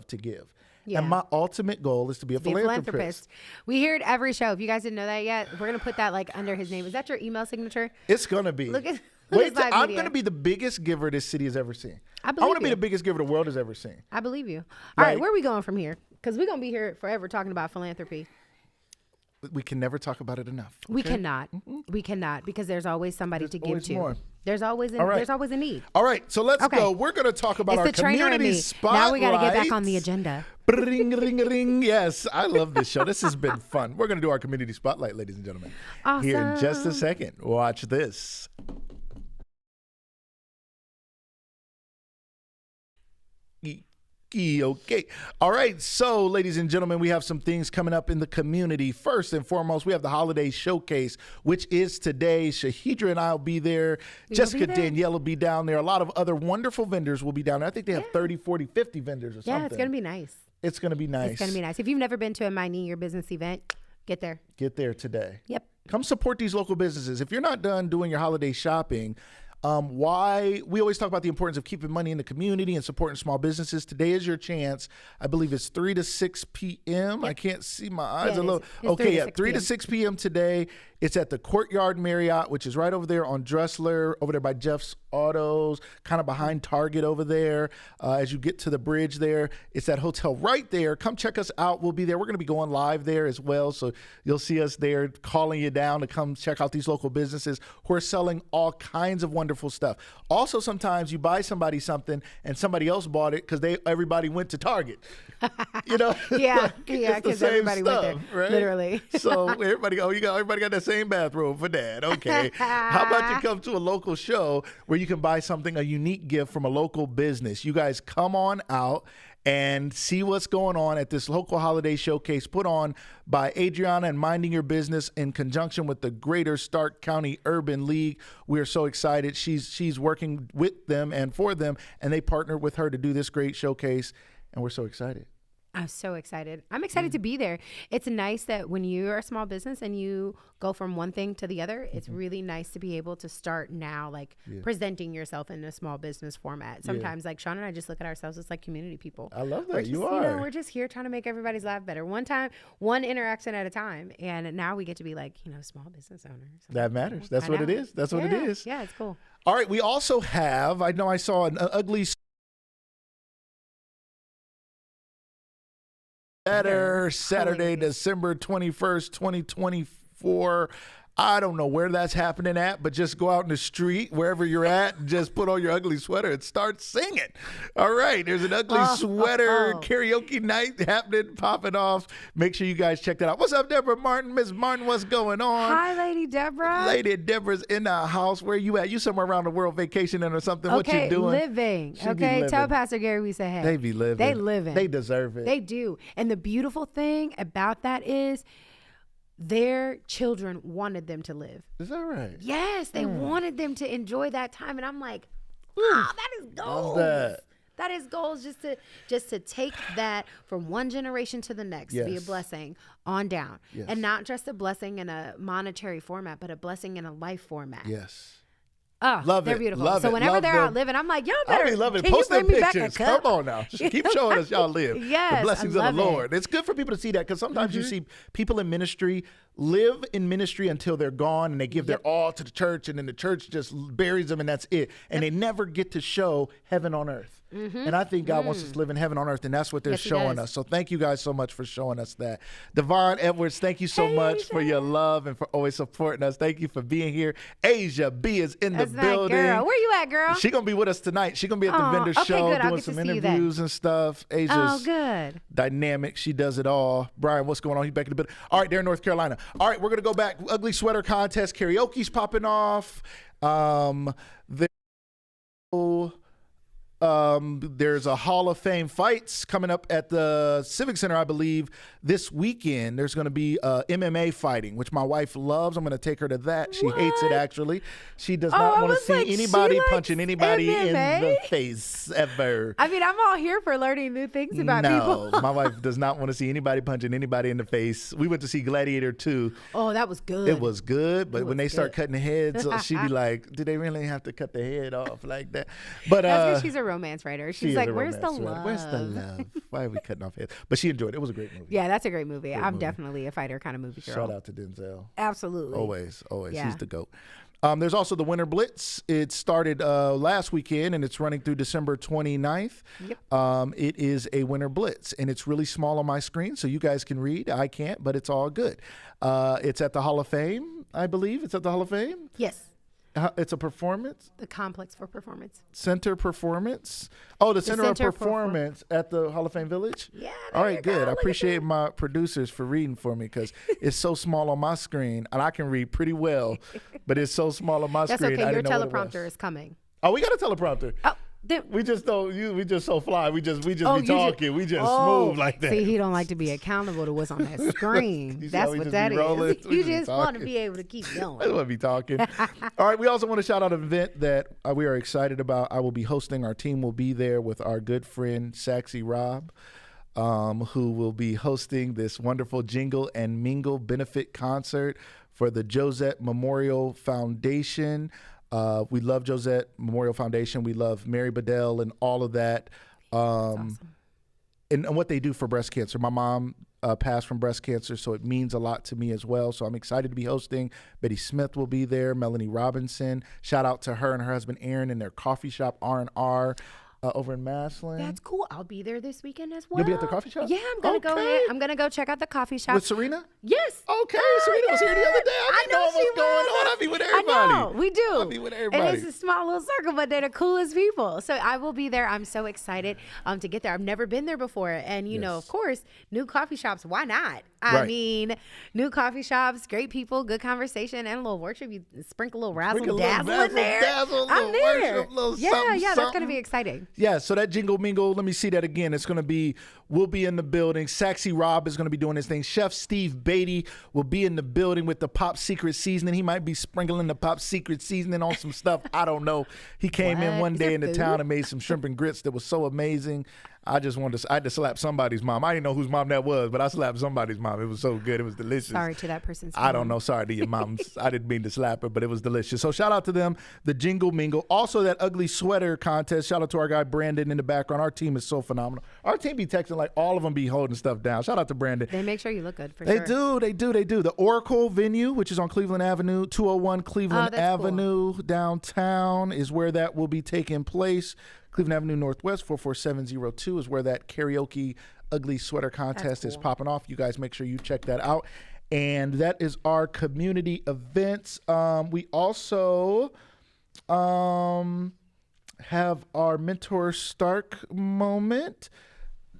to give. Yeah. And my ultimate goal is to be a philanthropist. We hear it every show. If you guys didn't know that yet, we're going to put that like under his name. Is that your email signature? It's going to be. I'm going to be the biggest giver this city has ever seen. I want to be the biggest giver the world has ever seen. I believe you. All right, where are we going from here? Because we're going to be here forever talking about philanthropy. We can never talk about it enough. Okay? We cannot. We cannot, because there's always somebody to give to. More. There's always a need. All right, so let's go. We're going to talk about our community spotlight. Now we got to get back on the agenda. Ring, ring, ring. Yes, I love this show. This has been fun. We're going to do our community spotlight, ladies and gentlemen. Awesome. Here in just a second. Watch this. Okay. All right. So, ladies and gentlemen, we have some things coming up in the community. First and foremost, we have the holiday showcase, which is today. Shaheedrah and I will be there. Jessica Danielle will be down there. A lot of other wonderful vendors will be down there. I think they have 30, 40, 50 vendors or something. Yeah, it's going to be nice. It's going to be nice. It's going to be nice. If you've never been to a Minding Your Business event, get there. Get there today. Yep. Come support these local businesses. If you're not done doing your holiday shopping, why we always talk about the importance of keeping money in the community and supporting small businesses. Today is your chance. I believe it's 3 to 6 p.m. Yep. I can't see my eyes a little. Okay, yeah, 3 to 6 p.m. today. It's at the Courtyard Marriott, which is right over there on Dressler, over there by Jeff's Autos, kind of behind Target over there. As you get to the bridge there, it's that hotel right there. Come check us out. We'll be there. We're going to be going live there as well. So you'll see us there calling you down to come check out these local businesses who are selling all kinds of wonderful stuff. Also, sometimes you buy somebody something and somebody else bought it because everybody went to Target. You know? Yeah, because everybody went there, right? Literally. So everybody got that same bathrobe for Dad. Okay. How about you come to a local show where you can buy something, a unique gift from a local business? You guys come on out and see what's going on at this local holiday showcase put on by Adriana and Minding Your Business in conjunction with the Greater Stark County Urban League. We are so excited. She's working with them and for them, and they partnered with her to do this great showcase, and we're so excited. I'm so excited. I'm excited to be there. It's nice that when you're a small business and you go from one thing to the other, it's really nice to be able to start now, presenting yourself in a small business format. Sometimes, like Sean and I just look at ourselves as like community people. I love that. We're just here trying to make everybody's life better. One interaction at a time. And now we get to be like, small business owners. That matters. That's what it is. That's what it is. Yeah, it's cool. All right. We also have, I know I saw an ugly Saturday, December 21st, 2024. I don't know where that's happening at, but just go out in the street, wherever you're at, and just put on your ugly sweater and start singing. All right, there's an ugly sweater karaoke night happening, popping off. Make sure you guys check that out. What's up, Deborah Martin? Miss Martin, what's going on? Hi, Lady Deborah. Lady Deborah's in the house. Where you at? You somewhere around the world vacationing or something? What you doing? Living. Tell Pastor Gary we say hey. They be living. They living. They deserve it. They do. And the beautiful thing about that is their children wanted them to live. Is that right? Yes, they wanted them to enjoy that time. And I'm like, that is goals. That is goals, just to take that from one generation to the next, to be a blessing on down. Yes. And not just a blessing in a monetary format, but a blessing in a life format. Yes. Oh, love they're it. beautiful. Love so it. whenever love they're them. out living, I'm like, y'all better. I love it. Can Post you bring them me back a pictures. cup? Come on now. Keep showing us y'all live. Yes, the blessings of the Lord. It's good for people to see that because sometimes you see people in ministry live in ministry until they're gone and they give their all to the church and then the church just buries them and that's it. And they never get to show heaven on earth. And I think God wants us to live in heaven on earth, and that's what they're showing us. So thank you guys so much for showing us that. Devon Edwards, thank you so much for your love and for always supporting us. Thank you for being here. Asia B is in the building. Girl. Where you at, girl? She's going to be with us tonight. She's going to be at the vendor show doing some interviews and stuff. Asia's good. Dynamic. She does it all. Brian, what's going on? He's back in the building. All right, they're in North Carolina. All right, we're going to go back. Ugly sweater contest. Karaoke's popping off. There's a Hall of Fame fights coming up at the Civic Center, I believe, this weekend. There's going to be MMA fighting, which my wife loves. I'm going to take her to that. She hates it, actually. She does not want to see anybody punching anybody MMA? In the face ever. I mean, I'm all here for learning new things about people. No, my wife does not want to see anybody punching anybody in the face. We went to see Gladiator 2. Oh, that was good. It was good, but when they start cutting the heads, she'd be like, do they really have to cut the head off like that? But that's because she's a romance writer. She's like, where's the love? Where's the love? Why are we cutting off heads? But she enjoyed it. It was a great movie. Yeah, that's a great movie. I'm definitely a fighter kind of movie girl. Shout out to Denzel. Absolutely. Always. Yeah. He's the GOAT. There's also the Winter Blitz. It started last weekend, and it's running through December 29th. Yep. It is a Winter Blitz, and it's really small on my screen, so you guys can read. I can't, but it's all good. It's at the Hall of Fame, I believe. It's at the Hall of Fame? Yes. It's a performance? The Complex for Performance. Center Performance? Oh, the Center of Performance at the Hall of Fame Village? Yeah. All right, good. I appreciate my producers for reading for me because it's so small on my screen, and I can read pretty well, but it's so small on my screen. That's okay. Your teleprompter is coming. Oh, we got a teleprompter. Oh. We just don't. We just so fly. We just be talking. We just smooth like that. See, he don't like to be accountable to what's on that screen. That's what that is. You just want to be able to keep going. I want to be talking. All right. We also want to shout out an event that we are excited about. I will be hosting. Our team will be there with our good friend Shaheedrah Rob, who will be hosting this wonderful Jingle and Mingle benefit concert for the Josette Memorial Foundation. We love Josette Memorial Foundation. We love Mary Bedell and all of that. Awesome. And what they do for breast cancer. My mom passed from breast cancer, so it means a lot to me as well. So I'm excited to be hosting. Betty Smith will be there. Melanie Robinson. Shout out to her and her husband Aaron in their coffee shop, R&R. Over in Maslin. That's cool. I'll be there this weekend as well. You'll be at the coffee shop? Yeah, I'm gonna go ahead. I'm gonna go check out the coffee shop. With Serena? Yes. Okay, Serena was here the other day. I didn't know what was going on. I'll be with everybody. I know, we do. I'll be with everybody. And it's a small little circle, but they're the coolest people. So I will be there. I'm so excited to get there. I've never been there before. And, you know, of course, new coffee shops, why not? I mean, new coffee shops, great people, good conversation, and a little worship. You sprinkle a little razzle dazzle in there. I'm there. Yeah, that's going to be exciting. Yeah, so that Jingle Mingle, let me see that again. It's going to be, we'll be in the building. Shaheedrah Rob is going to be doing his thing. Chef Steve Beatty will be in the building with the Pop Secret seasoning. He might be sprinkling the Pop Secret seasoning on some stuff. I don't know. He came in one day into town and made some shrimp and grits that was so amazing. I had to slap somebody's mom. I didn't know whose mom that was, but I slapped somebody's mom. It was so good. It was delicious. Sorry to that person's mom. I don't know. Sorry to your mom. I didn't mean to slap her, but it was delicious. So shout out to them, the Jingle Mingle. Also that ugly sweater contest. Shout out to our guy Brandon in the background. Our team is so phenomenal. Our team be texting like all of them be holding stuff down. Shout out to Brandon. They make sure you look good for sure. They do. The Oracle venue, which is on Cleveland Avenue, 201 Cleveland Avenue downtown is where that will be taking place. Cleveland Avenue Northwest, 44702 is where that karaoke ugly sweater contest is popping off. You guys make sure you check that out. And that is our community events. We also have our Mentor Stark moment.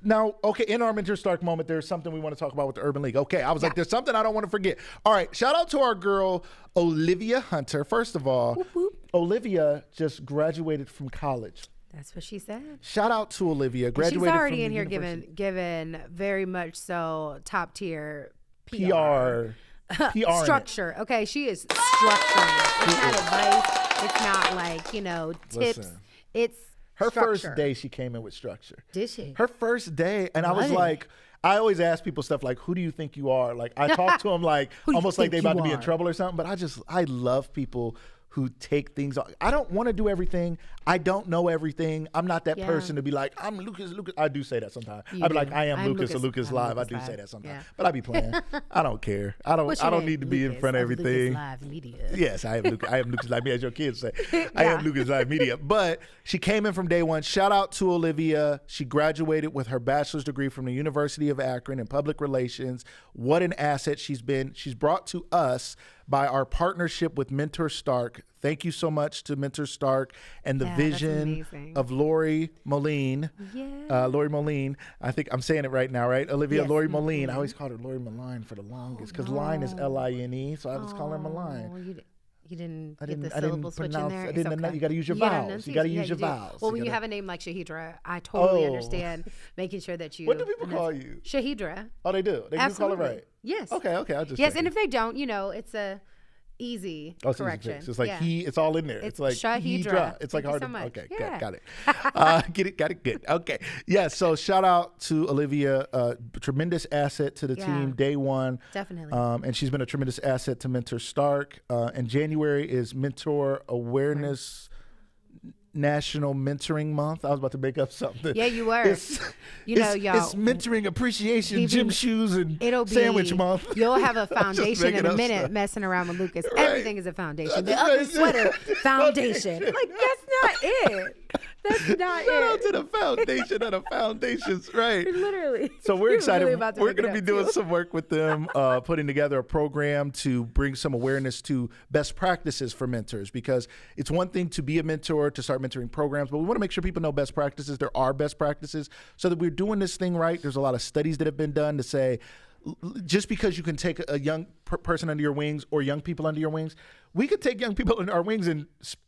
Now, okay, in our Mentor Stark moment, there's something we want to talk about with the Urban League. Okay, I was like, there's something I don't want to forget. All right, shout out to our girl, Olivia Hunter. First of all, whoop, whoop. Olivia just graduated from college. That's what she said. Shout out to Olivia. Graduated She's already from in here given very much so top tier PR structure. Okay, she is structuring. It's not advice. It's not like, tips. Listen, it's her structure. First day she came in with structure. Did she? Her first day, and I was like, I always ask people stuff like, who do you think you are? Like, I talk to them like almost like they about to be in trouble or something, but I love people who take things on. I don't want to do everything. I don't know everything. I'm not that person to be like, I'm Lucas. I do say that sometimes. I'd be like, I am Lucas of Lucas Live. I do say that sometimes. But I be playing. I don't care. I don't need to be in front of everything. Lucas Live Media. Yes, I am Lucas Live Media, as your kids say. I am Lucas Live Media. But she came in from day one. Shout out to Olivia. She graduated with her bachelor's degree from the University of Akron in public relations. What an asset she's been. She's brought to us by our partnership with Mentor Stark. Thank you so much to Mentor Stark and the vision of Lori Moline. Yeah. Lori Moline. I think I'm saying it right now, right? Olivia, yes. Lori Moline. Mm-hmm. I always called her Lori Maline for the longest because line is Line, so I was calling her Maline. You didn't get the syllable switch in there? You got to use your vowels. You got to use your vowels. Well, when you have a name like Shaheedrah, I totally understand making sure that you... What do people call you? Shaheedrah. Oh, they do? They do call it right? Yes. Okay. I'll just and if they don't, it's a easy correction. It's like it's all in there. It's like Shaheedrah. It's like hard to... Okay, yeah. got it. Got it, good. Okay. Yeah, so shout out to Olivia. Tremendous asset to the team, day one. Definitely. And she's been a tremendous asset to Mentor Stark. And January is Mentor Awareness National Mentoring Month. I was about to make up something. Yeah, you were. Y'all. It's Mentoring Appreciation, Gym Shoes, and Sandwich Month. You'll have a foundation in a minute messing around with Lucas. Right. Everything is a foundation. The ugly sweater, foundation. Like, that's not it. That's not Shout out to the foundation of the foundations, right? Literally. So we're excited. Really we're going to be doing some work with them, putting together a program to bring some awareness to best practices for mentors, because it's one thing to be a mentor, to start mentoring programs, but we want to make sure people know best practices. There are best practices so that we're doing this thing right. There's a lot of studies that have been done to say, just because you can take a young person under your wings or young people under your wings, we could take young people under our wings, and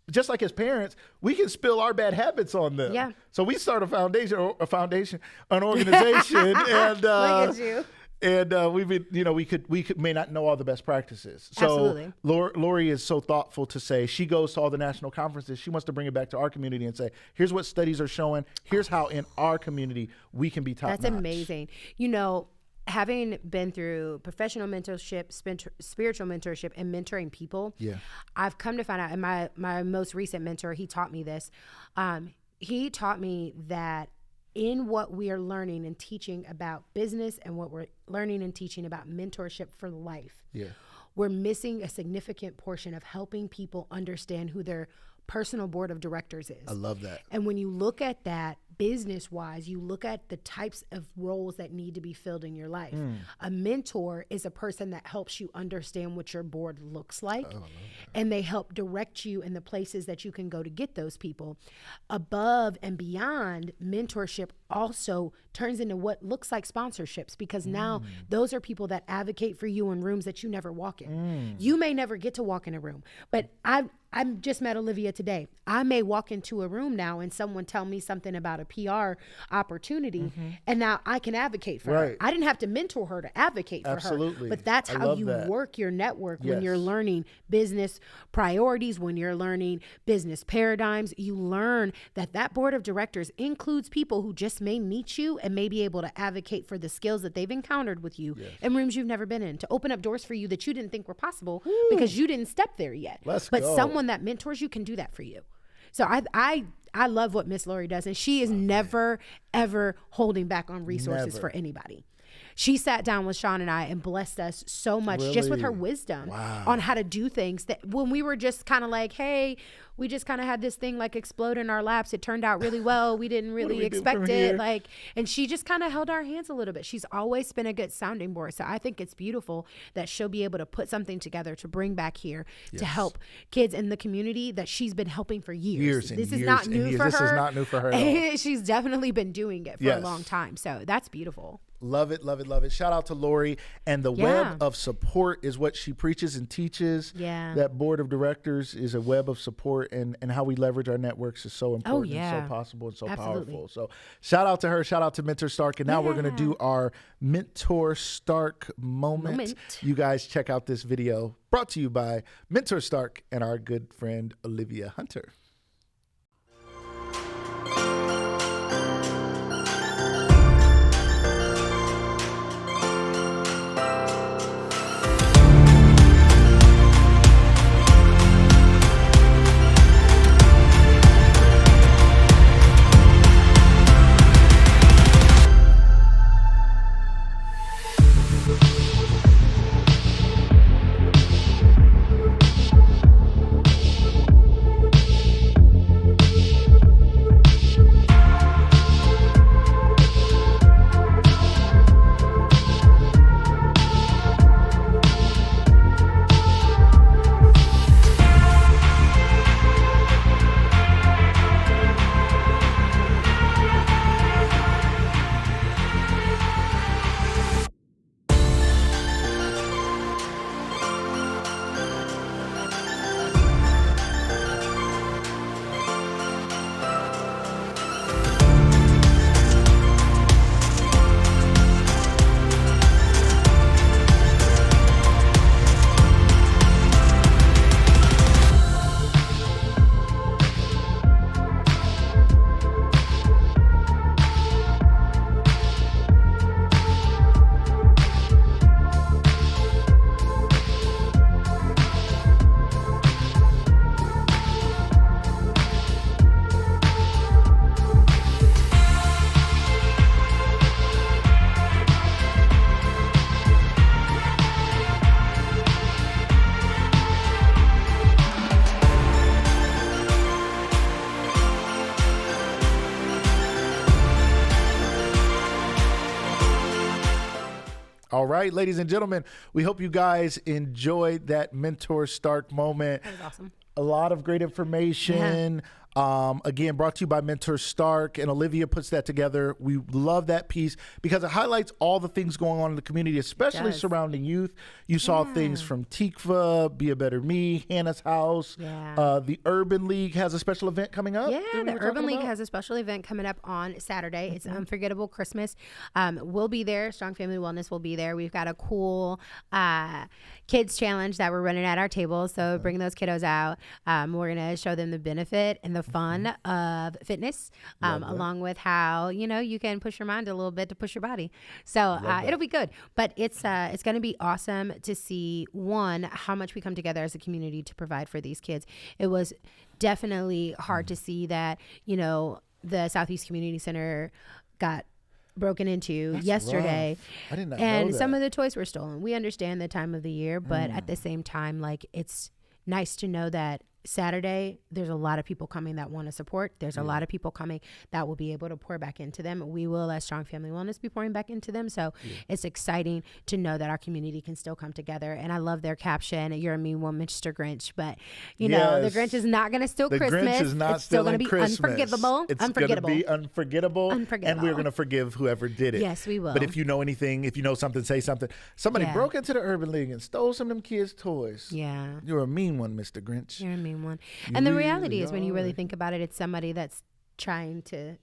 just like as parents, we can spill our bad habits on them. Yeah. So we start an organization, and Look at you. And we may not know all the best practices. So Absolutely. Lori is so thoughtful to say she goes to all the national conferences. She wants to bring it back to our community and say, here's what studies are showing. Here's how in our community we can be top notch. That's amazing. Having been through professional mentorship, spiritual mentorship, and mentoring people, I've come to find out, and my most recent mentor, he taught me this. He taught me that in what we are learning and teaching about business and what we're learning and teaching about mentorship for life, we're missing a significant portion of helping people understand who their personal board of directors is. I love that. And when you look at that business-wise, you look at the types of roles that need to be filled in your life. A mentor is a person that helps you understand what your board looks like, and they help direct you in the places that you can go to get those people. Above and beyond, mentorship also turns into what looks like sponsorships, because now those are people that advocate for you in rooms that you never walk in. You may never get to walk in a room, but I just met Olivia today. I may walk into a room now and someone tell me something about a PR opportunity, and now I can advocate for her. I didn't have to mentor her to advocate for her. But that's how you work your network when you're learning business priorities, when you're learning business paradigms. You learn that board of directors includes people who just may meet you and may be able to advocate for the skills that they've encountered with you in rooms you've never been in, to open up doors for you that you didn't think were possible because you didn't step there yet. But someone that mentors you can do that for you. So I love what Miss Lori does, and she is never, ever holding back on resources for anybody. She sat down with Sean and I and blessed us so much just with her wisdom on how to do things that when we were just kind of like, hey, we just kind of had this thing like explode in our laps. It turned out really well. We didn't really expect it. And she just kind of held our hands a little bit. She's always been a good sounding board. So I think it's beautiful that she'll be able to put something together to bring back here to help kids in the community that she's been helping for years. This is not new for her. This is not new for her at all. She's definitely been doing it for a long time. So that's beautiful. Love it, love it, love it. Shout out to Lori. And the web of support is what she preaches and teaches. That board of directors is a web of support, and how we leverage our networks is so important and so possible and so powerful. So shout out to her. Shout out to Mentor Stark. And now we're going to do our Mentor Stark moment. You guys check out this video brought to you by Mentor Stark and our good friend Olivia Hunter. All right, ladies and gentlemen, we hope you guys enjoyed that Mentor Stark moment. That was awesome. A lot of great information. Again, brought to you by Mentor Stark, and Olivia puts that together. We love that piece because it highlights all the things going on in the community, especially surrounding youth. You saw things from Tikva, Be a Better Me, Hannah's House. The Urban League has a special event coming up. Yeah, the Urban League has a special event coming up on Saturday. It's Unforgettable Christmas. We'll be there. Strong Family Wellness will be there. We've got a cool kids challenge that we're running at our table. So bring those kiddos out. We're going to show them the benefit and the fun of fitness, along with how, you can push your mind a little bit to push your body. So it'll be good. But it's going to be awesome to see, one, how much we come together as a community to provide for these kids. It was definitely hard to see that, the Southeast Community Center got broken into yesterday. I did not know that. Some of the toys were stolen. We understand the time of the year, but at the same time, it's nice to know that Saturday, there's a lot of people coming that want to support. There's a lot of people coming that will be able to pour back into them. We will, as Strong Family Wellness, be pouring back into them. So it's exciting to know that our community can still come together. And I love their caption, "You're a mean one, Mr. Grinch." But, the Grinch is not going to steal Christmas. The Grinch is not it's still going to be Christmas. Unforgivable. It's going to be unforgettable. And we're going to forgive whoever did it. Yes, we will. But if you know anything, if you know something, say something. Somebody broke into the Urban League and stole some of them kids' toys. Yeah. You're a mean one, Mr. Grinch. You're a mean one. And the reality is, when you really think about it, it's somebody that's trying to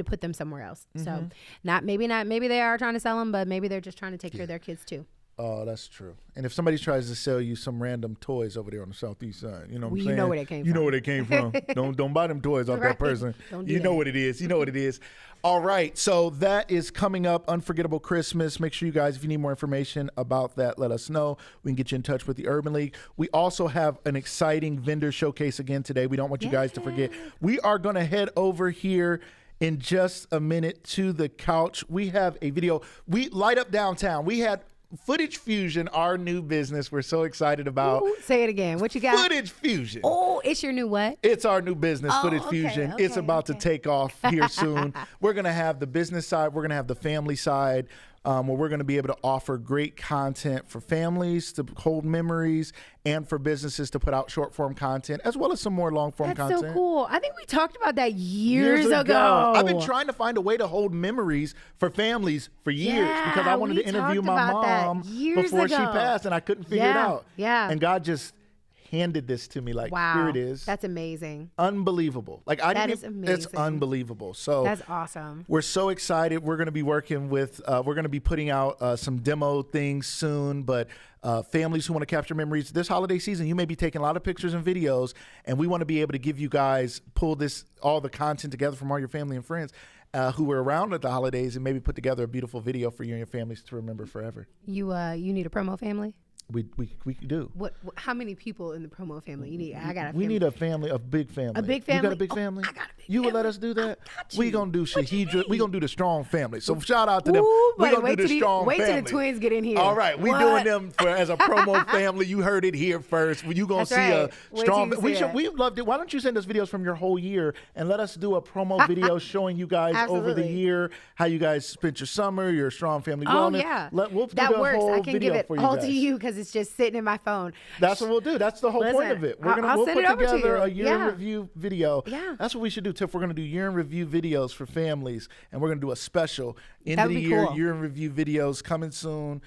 put them somewhere else. So maybe they are trying to sell them, but maybe they're just trying to take care of their kids too. Oh, that's true. And if somebody tries to sell you some random toys over there on the southeast side, you know what I'm saying? You know where they came from. You know where they came from. Don't buy them toys off that person. You know what it is. You know what it is. All right. So that is coming up, Unforgettable Christmas. Make sure you guys, if you need more information about that, let us know. We can get you in touch with the Urban League. We also have an exciting vendor showcase again today. We don't want you guys to forget. We are going to head over here in just a minute to the couch. We have a video. We light up downtown. We had Footage Fusion, our new business. We're so excited about. Ooh, say it again. What you got? Footage Fusion. Oh, it's your new what? It's our new business, Footage Fusion. It's about to take off here soon. We're going to have the business side. We're going to have the family side. Where we're going to be able to offer great content for families to hold memories and for businesses to put out short form content as well as some more long form content. That's so cool. I think we talked about that years ago. I've been trying to find a way to hold memories for families for years because I wanted to interview my mom before she passed and I couldn't figure it out. Yeah. And God just handed this to me here it is. That's amazing. Unbelievable. That is amazing. It's unbelievable. So that's awesome. We're so excited. We're going to be working with, we're going to be putting out some demo things soon, but families who want to capture memories this holiday season, you may be taking a lot of pictures and videos, and we want to be able to give you guys, all the content together from all your family and friends who were around at the holidays and maybe put together a beautiful video for you and your families to remember forever. You need a promo family? We do. What? How many people in the promo family you need? We need a family, a big family. A big family. You got a big family? I got a big You family. would let us do that? We gonna do Shaheedrah. We gonna do the Strong Family. So shout out to them. We gonna do the Strong Wait Family. till the twins get in here. All right, we doing them as a promo family. You heard it here first. You gonna see a Strong. We loved it. Why don't you send us videos from your whole year and let us do a promo video showing you guys over the year how you guys spent your summer, your Strong Family Wellness. Yeah, we'll do that the works. whole I can video give it for you all guys. to you because it's just sitting in my phone. That's what we'll do. That's the whole point of it. We'll put together a year in review video. Yeah. That's what we should do, Tiff. We're going to do year in review videos for families, and we're going to do a special end of the year year in review videos coming soon.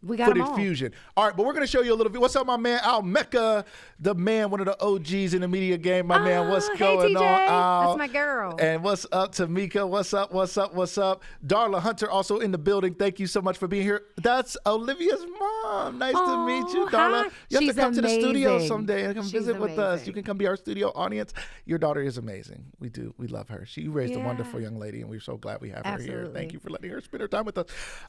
We got Footage Fusion. All right, but we're going to show you a little bit. What's up, my man? Al Mecca, the man, one of the OGs in the media game. My man, what's going on, Al? That's my girl. And what's up, Tamika? What's up? Darla Hunter also in the building. Thank you so much for being here. That's Olivia's mom. Nice to meet you, Darla. Hi. You have to come to the studio amazing. someday and come visit with us. You can come be our studio audience. Your daughter is amazing. We love her. She raised a wonderful young lady, and we're so glad we have her here. Thank you for letting her spend her time with us.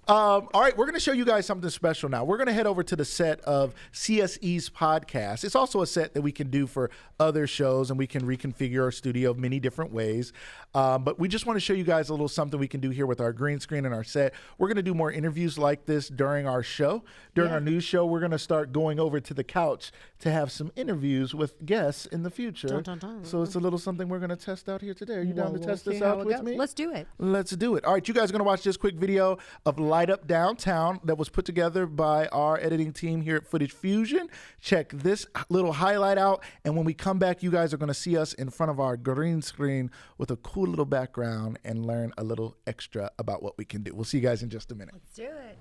All right, we're going to show you guys something special now. We're going to head over to the set of CSE's podcast. It's also a set that we can do for other shows, and we can reconfigure our studio many different ways. But we just want to show you guys a little something we can do here with our green screen and our set. We're going to do more interviews like this during our show, during our news show, we're going to start going over to the couch to have some interviews with guests in the future. Dun, dun, dun. So it's a little something we're going to test out here today. Are you down to test this out with me? Let's do it. Let's do it. All right, you guys are going to watch this quick video of Light Up Downtown that was put together by our editing team here at Footage Fusion. Check this little highlight out, and when we come back, you guys are going to see us in front of our green screen with a cool little background and learn a little extra about what we can do. We'll see you guys in just a minute. Let's do it.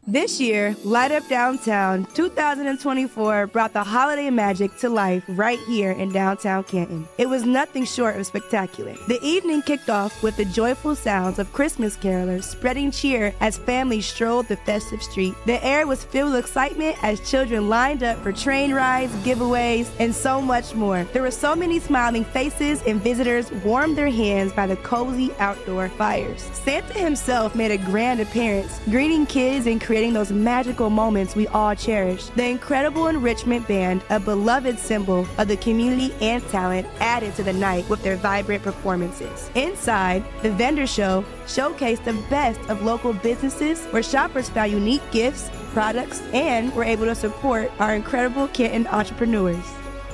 This year, Light Up Downtown 2024 brought the holiday magic to life right here in downtown Canton. It was nothing short of spectacular. The evening kicked off with the joyful sounds of Christmas carolers spreading cheer as families strolled the festive street. The air was filled with excitement as children lined up for train rides, giveaways, and so much more. There were so many smiling faces, and visitors warmed their hands by the cozy outdoor fires. Santa himself made a grand appearance, greeting kids and creating those magical moments we all cherish. The incredible Enrichment Band, a beloved symbol of the community and talent, added to the night with their vibrant performances. Inside, the vendor show showcased the best of local businesses where shoppers found unique gifts, products, and were able to support our incredible Canton entrepreneurs.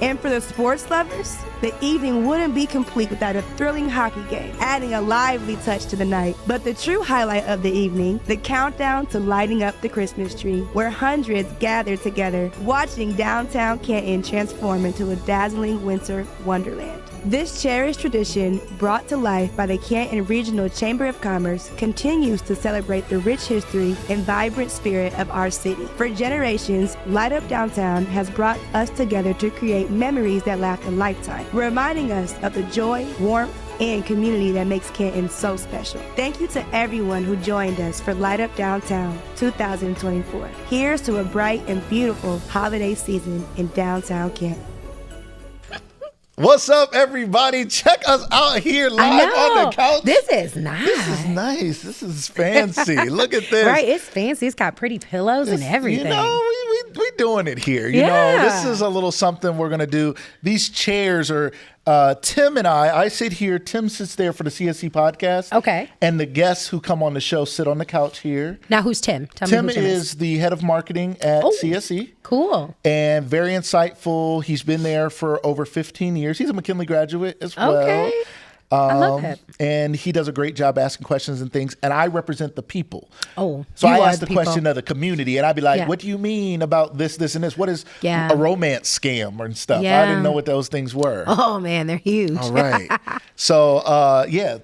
And for the sports lovers, the evening wouldn't be complete without a thrilling hockey game, adding a lively touch to the night. But the true highlight of the evening, the countdown to lighting up the Christmas tree, where hundreds gathered together, watching downtown Canton transform into a dazzling winter wonderland. This cherished tradition, brought to life by the Canton Regional Chamber of Commerce, continues to celebrate the rich history and vibrant spirit of our city. For generations, Light Up Downtown has brought us together to create memories that last a lifetime, reminding us of the joy, warmth, and community that makes Canton so special. Thank you to everyone who joined us for Light Up Downtown 2024. Here's to a bright and beautiful holiday season in downtown Canton. What's up, everybody? Check us out here live on the couch. This is nice. This is nice. This is fancy. Look at this. Right, it's fancy. It's got pretty pillows and everything. You know, we doing it here. You know, this is a little something we're going to do. These chairs are... Tim and I sit here. Tim sits there for the CSC podcast. Okay. And the guests who come on the show sit on the couch here. Now, who's Tim? Tim is the head of marketing at CSC. Cool. And very insightful. He's been there for over 15 years. He's a McKinley graduate as well. Okay. I love it. And he does a great job asking questions and things. And I represent the people. Oh, so I ask the question of the community, and I'd be like, what do you mean about this, this, and this? What is a romance scam and stuff? I didn't know what those things were. Oh, man, they're huge. All right. So,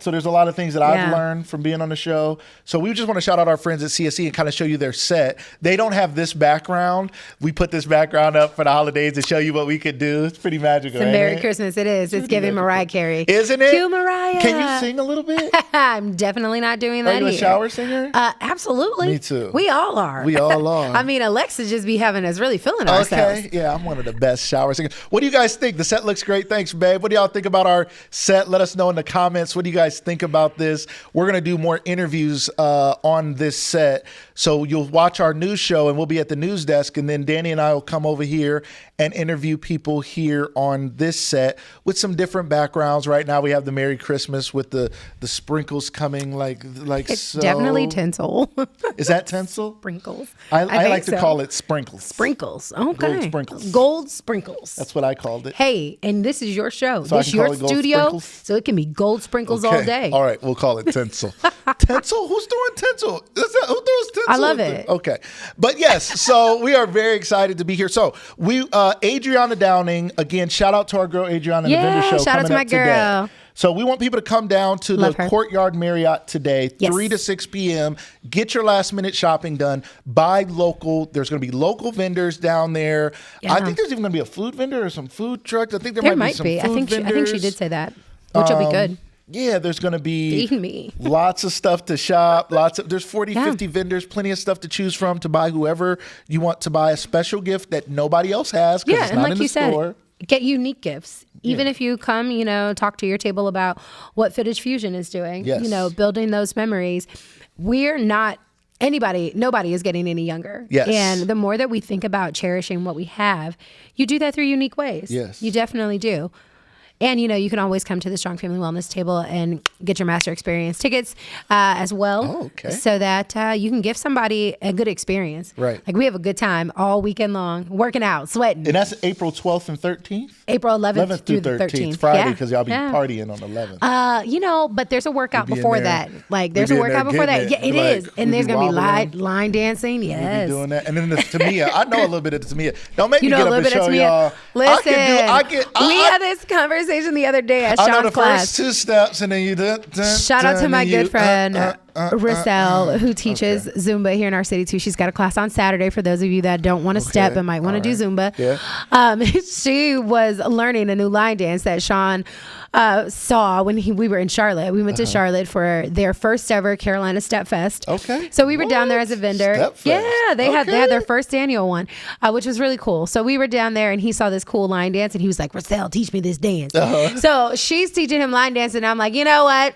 so there's a lot of things that I've learned from being on the show. So we just want to shout out our friends at CSC and kind of show you their set. They don't have this background. We put this background up for the holidays to show you what we could do. It's pretty magical. It's a Merry Christmas. It is. It's giving Mariah Carey. Isn't it? Cue Mariah. Can you sing a little bit? I'm definitely not doing that. Are you a shower singer? Absolutely. Me too. We all are. We all are. I mean, Alexa just be having us really feeling ourselves. Okay. Yeah, I'm one of the best shower singers. What do you guys think? The set looks great. Thanks, babe. What do y'all think about our set? Let us know in the comments. What do you guys think about this? We're going to do more interviews on this set. So you'll watch our news show and we'll be at the news desk, and then Danny and I will come over here and interview people here on this set with some different backgrounds. Right now we have the Merry Christmas with the sprinkles coming like it's so. Definitely tinsel. Is that tinsel? Sprinkles. I like to call it sprinkles. Sprinkles. Okay. Gold sprinkles. Gold sprinkles. That's what I called it. Hey, and this is your show. So this is your studio, so it can be gold sprinkles all day. All right, we'll call it tinsel. Tinsel? Who's doing tinsel? Who throws tinsel? I love it. Okay. But yes, so we are very excited to be here. So we, Adriana Downing, again, shout out to our girl Adriana in the vendor show. Shout out to my girl. Today. So we want people to come down to the Courtyard Marriott today, 3 to 6 p.m. Get your last minute shopping done. Buy local. There's going to be local vendors down there. Yeah. I think there's even going to be a food vendor or some food trucks. I think there might be some food vendors. I think she did say that, which will be good. Yeah, there's going to be lots of stuff to shop. There's 40, 50 vendors, plenty of stuff to choose from to buy whoever you want to buy a special gift that nobody else has because it's not in the store. Get unique gifts. Even if you come, talk to your table about what Footage Fusion is doing, building those memories. Nobody is getting any younger. Yes. And the more that we think about cherishing what we have, you do that through unique ways. Yes. You definitely do. And, you can always come to the Strong Family Wellness Table and get your Master Experience tickets as well. Oh, okay. So that you can give somebody a good experience. Right. Like we have a good time all weekend long, working out, sweating. And that's April 12th and 13th? April 11th through the 13th. Friday, because y'all be partying on the 11th. But there's a workout before that. Like there's a workout before that. Yeah, it is. And there's going to be line dancing. Yes. Doing that. And then the Tamia. I know a little bit of the Tamia. Don't make me get up and show y'all. Listen, we had this conversation the other day at Sean's class. I know the first 2 steps, and then you shout out to my good friend Rissel, who teaches Zumba here in our city too. She's got a class on Saturday for those of you that don't want to step and might want to do Zumba. Yeah. She was learning a new line dance that Sean saw when we were in Charlotte. We went to Charlotte for their first ever Carolina Step Fest. Okay. So we were down there as a vendor. Step Fest. Yeah, they had their first annual one, which was really cool. So we were down there and he saw this cool line dance and he was like, Rissel, teach me this dance. So she's teaching him line dance and I'm like, you know what?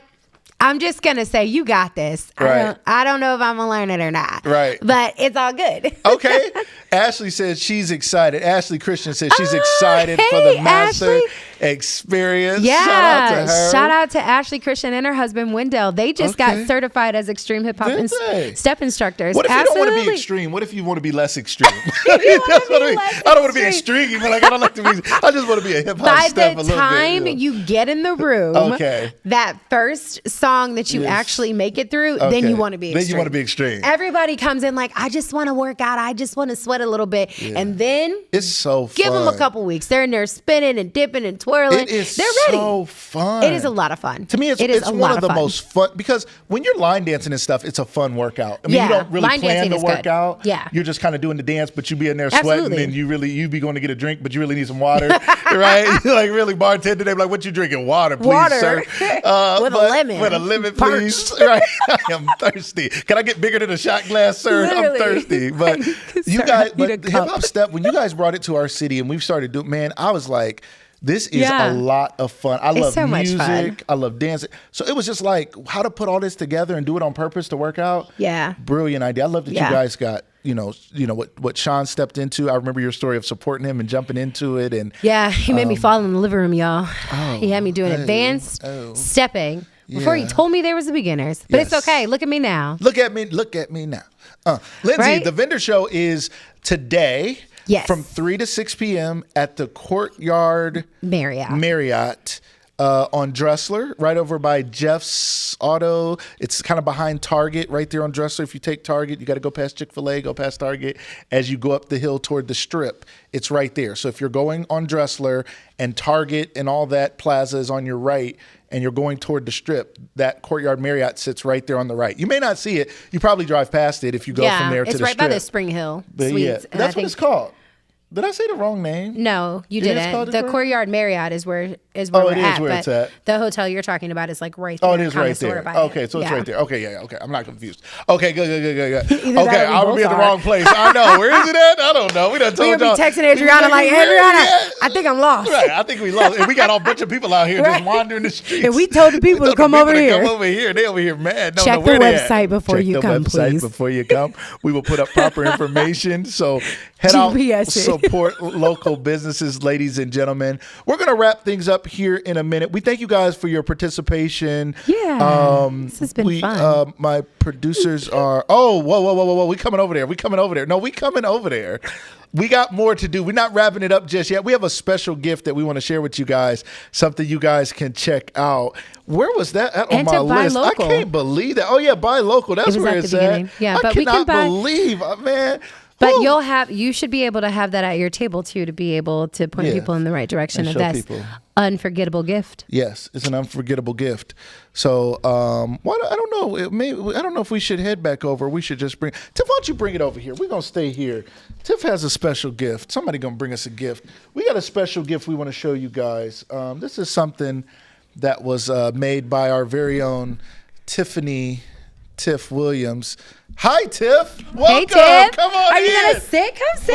I'm just going to say, you got this. Right. I don't know if I'm going to learn it or not. Right. But it's all good. Okay. Ashley says she's excited. Ashley Christian says she's excited for the Master Experience. Yeah. Shout out to her. Shout out to Ashley Christian and her husband, Wendell. They just got certified as extreme hip hop step instructors. What if you don't want to be extreme? What if you want to be less extreme? I don't want to be extreme. Like, I don't like to be. I just want to be a hip hop step a little bit. By the time you get in the room, that first song that you actually make it through, then you want to be extreme. Then you want to be extreme. Everybody comes in like, I just want to work out. I just want to sweat a little bit. Yeah. And then it's so fun. Give them a couple weeks. They're in there spinning and dipping and twirling. It is They're ready. So fun. It is a lot of fun. To me, it's one of the most fun because when you're line dancing and stuff, it's a fun workout. I mean, you don't really plan the workout. Yeah. You're just kind of doing the dance, but you be in there sweating and you be going to get a drink, but you really need some water, right? Like really bartender, they be like, what you drinking? Water, please, sir. With a lemon. With a lemon, please. Right. I am thirsty. Can I get bigger than a shot glass, sir? Literally. I'm thirsty. But you guys, but hip hop step, when you guys brought it to our city and we've started doing, man, I was like, this is a lot of fun. I love music. I love dancing. So it was just like how to put all this together and do it on purpose to work out. Yeah. Brilliant idea. I love that you guys got, you know what Sean stepped into. I remember your story of supporting him and jumping into it. And he made me fall in the living room, y'all. He had me doing advanced stepping. Before he told me there was the beginners. But it's okay. Look at me now. Look at me now. Lindsay, the vendor show is today from 3 to 6 p.m. at the Courtyard Marriott on Dressler, right over by Jeff's Auto. It's kind of behind Target, right there on Dressler. If you take Target, you got to go past Chick-fil-A, go past Target. As you go up the hill toward the Strip, it's right there. So if you're going on Dressler and Target and all that plaza is on your right, and you're going toward the Strip, that Courtyard Marriott sits right there on the right. You may not see it. You probably drive past it if you go from there to the Strip. It's right by the Spring Hill Suites. Yeah, that's what it's called. Did I say the wrong name? No, you didn't. The Courtyard Marriott is where we're at. Where it's at. The hotel you're talking about is like right there. Oh, it is right there. Okay, so it's right there. Okay, okay. I'm not confused. Okay, good. Okay, I would be at the wrong place. I know. Where is it at? I don't know. We done told y'all. We be texting Adriana like, Adriana, I think I'm lost. Right, I think we lost. And we got a bunch of people out here just wandering the streets. And we told the people to come over here. Come over here. They over here mad. Check the website before you come, please. Check the website before you come. We will put up proper information. So head out, support local businesses, ladies and gentlemen. We're going to wrap things up here in a minute. We thank you guys for your participation. Yeah, this has been fun. My producers are, whoa. We coming over there. No, we coming over there. We got more to do. We're not wrapping it up just yet. We have a special gift that we want to share with you guys, something you guys can check out. Where was that at on my list? Local. I can't believe that. Oh, yeah, buy local. That's where it's at. Yeah, but I cannot believe, man. But you should be able to have that at your table too, to be able to point people in the right direction of that unforgettable gift. Yes, it's an unforgettable gift. So, I don't know. I don't know if we should head back over. We should just bring Tiff. Why don't you bring it over here? We're gonna stay here. Tiff has a special gift. Somebody gonna bring us a gift. We got a special gift we want to show you guys. This is something that was made by our very own Tiffany Tiff Williams. Hi, Tiff. Welcome. Hey, Tiff. Come on Are in. you going to sit? Come sit.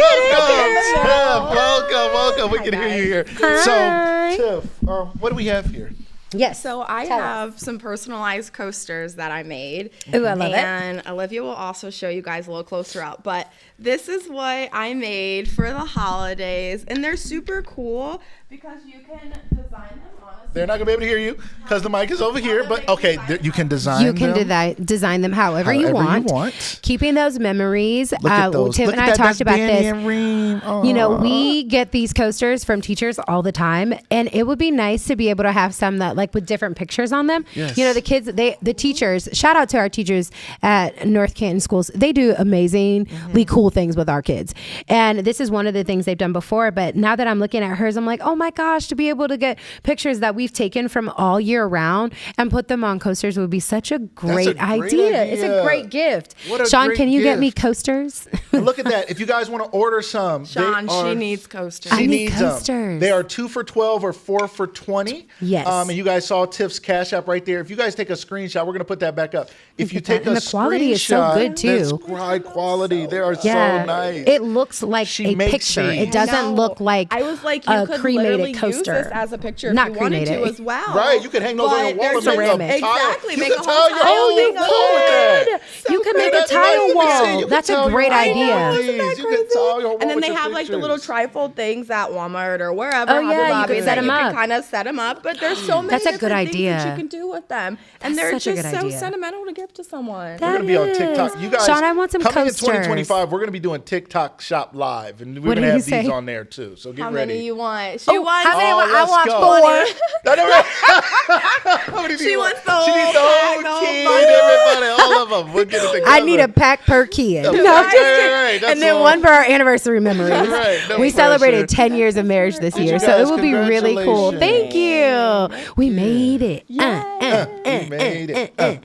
Welcome. We can hear you here. Hi. So, Tiff, what do we have here? Yes. So I have some personalized coasters that I made. Ooh, I love it. And Olivia will also show you guys a little closer out. But this is what I made for the holidays. And they're super cool because you can design them They're not going to be able to hear you because the mic is over here. But okay, you can design them. You can design them however you want. Keeping those memories. Look at those. Tim Look and at I that. talked That's about Danny this. And Reem. You know, we get these coasters from teachers all the time, and it would be nice to be able to have some that like with different pictures on them. Yes. You know, the kids, the teachers, shout out to our teachers at North Canton schools. They do amazingly cool things with our kids. And this is one of the things they've done before. But now that I'm looking at hers, I'm like, oh my gosh, to be able to get pictures that we've taken from all year round and put them on coasters would be such a great idea. It's a great gift. Sean, can you get me coasters? Look at that. If you guys want to order some, Sean, she needs coasters. I need coasters. They are 2 for $12 or 4 for $20. Yes. And you guys saw Tiff's Cash App right there. If you guys take a screenshot, we're going to put that back up. If you take a the quality is so good too. That's high quality. They are so nice. It looks like a picture. these. It doesn't look like I was like, you could cremated literally coaster. use this as a picture Not if you wanted cremated. to as well. Right, you can hang those on your wall and make ceramic. a tile. Exactly, You make can a tile whole your whole you wall with that. You can make a That's right. tile You can wall. That's a tile your great whole idea. wall, please. You can tile your whole wall And then with they your have like the little pictures. trifold things at Walmart or wherever. Oh, yeah, you Hobby can Lobby set that 'em you up. can kind of set them up. But there's so many That's a good different things that idea. you can do with them. And That's they're such a just good so idea. sentimental to give to someone. We're going to be on TikTok. You guys, Sean, I want some coming coasters. in 2025, we're going to be doing TikTok Shop Live. And we're What going to did have you say? these on there too. So get How ready. many you want? She wants. how many? I let's want go. 4. How many do She you wants want? the whole She needs the pack, whole the whole kid, bundle. everybody, all of them. We'll get it together. I need a pack per kid. No, Right, just kidding. right, that's And then all. one for our anniversary memories. Right, no We pressure. celebrated 10 years of marriage this year, so guys, it will be really cool. Thank congratulations. you. We made it. We made it.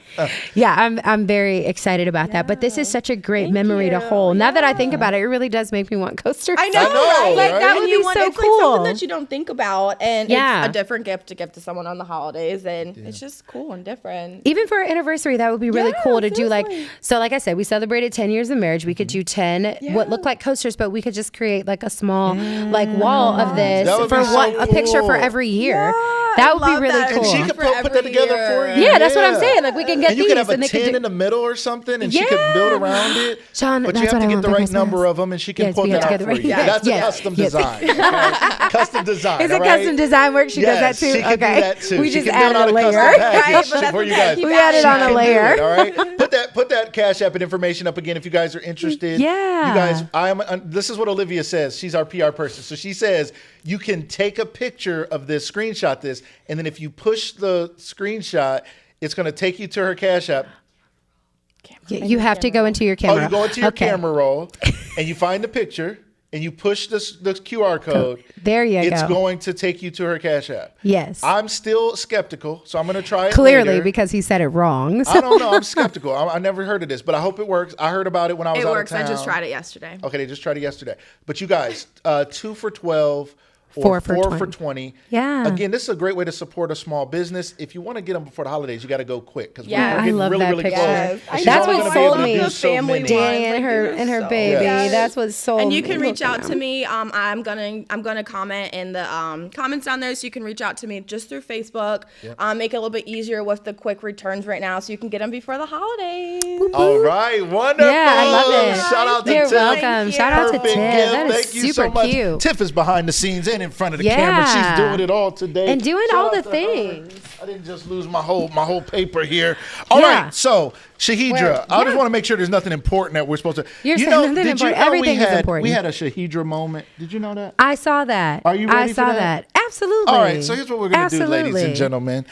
Yeah, I'm very excited about that. But this is such a great memory to hold. Now that I think about it, it really does make me want coasters. I know, I know, right? Like right? that And would you be want- so it's like cool. something Something that you don't think about, and Yeah. it's a different gift to give to someone on the holidays, and it's just cool and different. Even for our anniversary, that would be really Yeah, cool to do. Like, seriously. so like I said, we celebrated 10 years of marriage. We could do 10 what look like coasters, but we could just create like a small like wall of this That would for be so a picture for cool. every year. Yeah, that I would be love really that. cool. And she could put that together for you. Yeah, that's what I'm saying. Like we can get and you these could have a and they could 10 do- in the middle or something, and she could build around it. Sean, but you that's have what to I get want the for right Christmas. number of them, and she can Yes, pull we that have to out get the for right- you. yes, That's a yes, custom yes. design. Okay? Custom design. Is it all right? custom design work? She does that too? She can Okay. do that too. We She just can build added out a custom layer. package Right, but that's for you okay. guys. Keep We added She on a can do layer. it, all right? Put that Cash App and information up again if you guys are interested. Yeah. You guys, this is what Olivia says. She's our PR person. So she says you can take a picture of this, screenshot this, and then if you push the screenshot, it's going to take you to her Cash App. You have to go into your camera. Oh, you go into your Okay. camera roll, and you find the picture, and you push the QR code. There you It's go. going to take you to her Cash App. Yes. I'm still skeptical, so I'm going to try it Clearly, later. because he said it wrong. I don't know. I'm skeptical. I never heard of this, but I hope it works. I heard about it when I was It out works. of I town. just tried it yesterday. Okay, they just tried it yesterday. But you guys, 2 for $12 4 or for 4 for 20. 20. Yeah. Again, this is a great way to support a small business. If you want to get them before the holidays, you got to go quick because Yes. we're getting I love really, that really picture. close. Yes. And she's That's only what gonna be able sold to me. do so Family many. one. Danny and her so baby. yes. That's what sold. And you can me. reach out to me. I'm gonna comment in the comments down there, so you can reach out to me just through Facebook. Make it a little bit easier with the quick returns right now, so you can get them before the holidays. All right, wonderful. Yeah, I love it. Shout out to You're Tiff. welcome. Shout out to Perfect Tiff. gift. That is Thank you super so much. cute. Tiff is behind the scenes and in front of the Yeah. camera. She's doing it all today. And doing Shout all out the to her. things. I didn't just lose my whole paper here. All Yeah. right, so Shaheedrah, I just want to make sure there's nothing important that we're supposed to. You're saying you know, nothing did you important. know Everything we is had, important. We had a Shaheedrah moment. Did you know that? I saw that. Are you ready I for saw that? Absolutely. All right, so here's what we're going to do, ladies and Absolutely. gentlemen.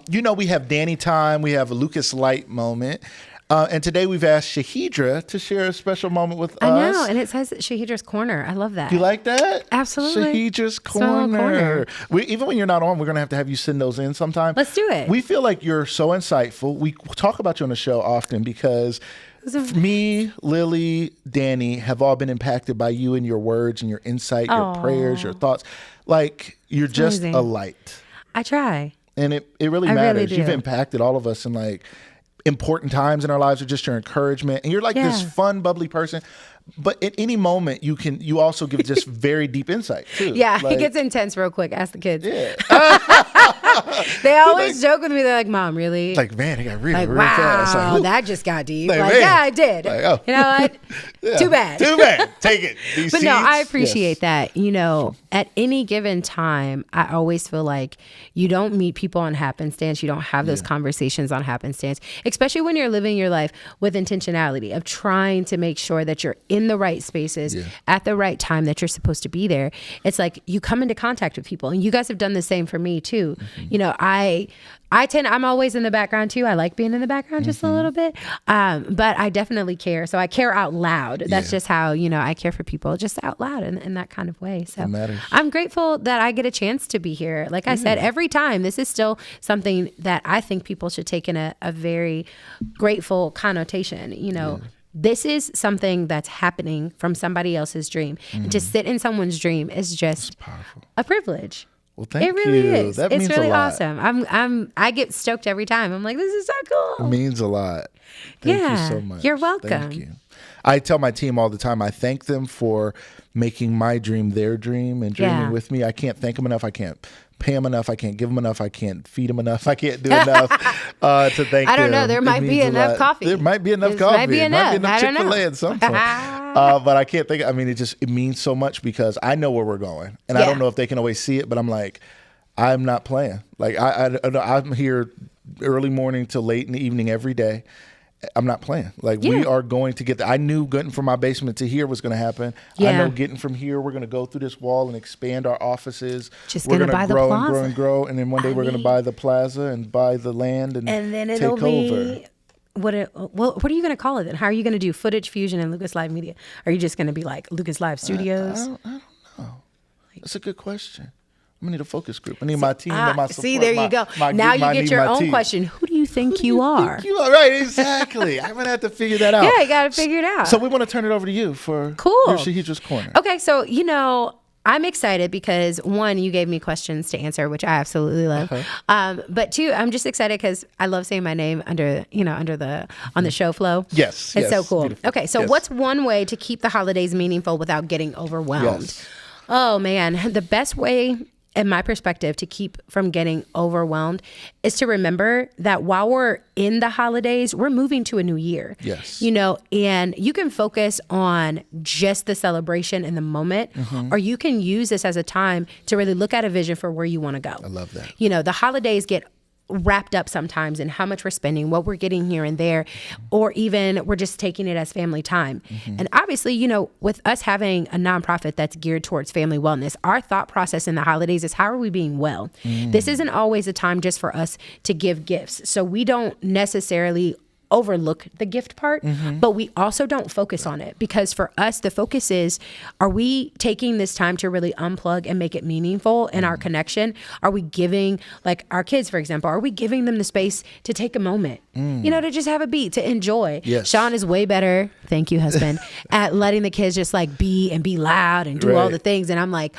You know, we have Danny time. We have a Lucas Light moment. And today we've asked Shaheedrah to share a special moment with us. I know, and it says Shaheedrah's Corner. I love that. You like that? Absolutely. Shaheedrah's Small corner. Even when you're not on, we're going to have you send those in sometime. Let's do it. We feel like you're so insightful. We talk about you on the show often because me, Lily, Danny have all been impacted by you and your words and your insight, your prayers, your thoughts. Like, you're just amazing. a light. I try. And it really I matters. really You've do. impacted all of us in like important times in our lives, or just your encouragement. And you're like this Yeah. fun, bubbly person. But at any moment, you also give just very deep insight too. Yeah, like, it gets intense real quick. Ask the kids. Yeah. They always joke with me. They're like, "Mom, really?" Like, man, it got real, like, real wow, fast. Like, that just got deep. Like, Like, man. yeah, I did. Like, oh. You know what? Yeah. Too bad. Too bad. Take it. These But no, seeds. I appreciate Yes. that. You know, at any given time, I always feel like you don't meet people on happenstance. You don't have those conversations on happenstance, especially when you're living your life with intentionality of trying to make sure that you're in the right spaces at the right time, that you're supposed to be there. It's like you come into contact with people, and you guys have done the same for me too. Mm-hmm. You know, I'm always in the background too. I like being in the background just a little bit. But I definitely care. So I care out loud. That's just how, you know, I care for people just out loud in that kind of way. So I'm grateful that I get a chance to be here. Like I said, every time, this is still something that I think people should take in a very grateful connotation. You know, this is something that's happening from somebody else's dream. And to sit in someone's dream is just a privilege. Well, thank it really you. is. That it's means really a lot. awesome. I get stoked every time. I'm like, this is so cool. It means a lot. Thank you so much. You're welcome. Thank you. I tell my team all the time, I thank them for making my dream their dream and dreaming with me. I can't thank them enough. I can't pay them enough. I can't give them enough. I can't feed them enough. I can't do enough to thank them. I don't know. There might be enough coffee. There might be enough coffee. Might be enough. Might be enough I don't know. Chick-fil-A at some point. But I can't think. I mean, it means so much because I know where we're going, and I don't know if they can always see it. But I'm like, I'm not playing. Like I'm here early morning till late in the evening every day. I'm not playing. Like we are going to get I knew getting from my basement to here was going to happen. I know getting from here, we're going to go through this wall and expand our offices. Just we're going to buy grow the plaza. and grow and grow. And then one day we're going to buy the plaza and buy the land and then take it'll over. Be what are you going to call it then? How are you going to do Footage Fusion and Lucas Live Media? Are you just going to be like Lucas Live Studios? I don't know. That's a good question. I need a focus group. I need my team and my support. See, there you go. Now you get your own question. Who do you think you are? Right, exactly. I'm going to have to figure that out. Yeah, you got to figure it out. So we want to turn it over to you for your Shaheedrah's Corner. Okay, so, you know, I'm excited because one, you gave me questions to answer, which I absolutely love. But two, I'm just excited because I love saying my name on the show flow. Yes. It's so cool. Beautiful. Okay, so what's one way to keep the holidays meaningful without getting overwhelmed? Yes. Oh man, the best way, in my perspective, to keep from getting overwhelmed is to remember that while we're in the holidays, we're moving to a new year. Yes. You know, and you can focus on just the celebration in the moment, or you can use this as a time to really look at a vision for where you want to go. I love that. You know, the holidays get wrapped up sometimes in how much we're spending, what we're getting here and there, or even we're just taking it as family time. And obviously, you know, with us having a nonprofit that's geared towards family wellness, our thought process in the holidays is how are we being well? This isn't always a time just for us to give gifts. So we don't necessarily overlook the gift part, but we also don't focus on it, because for us the focus is, are we taking this time to really unplug and make it meaningful in our connection? Are we giving, like our kids for example, are we giving them the space to take a moment, you know, to just have a beat, to enjoy? Sean is way better, thank you husband, at letting the kids just like be loud and do all the things, and I'm like,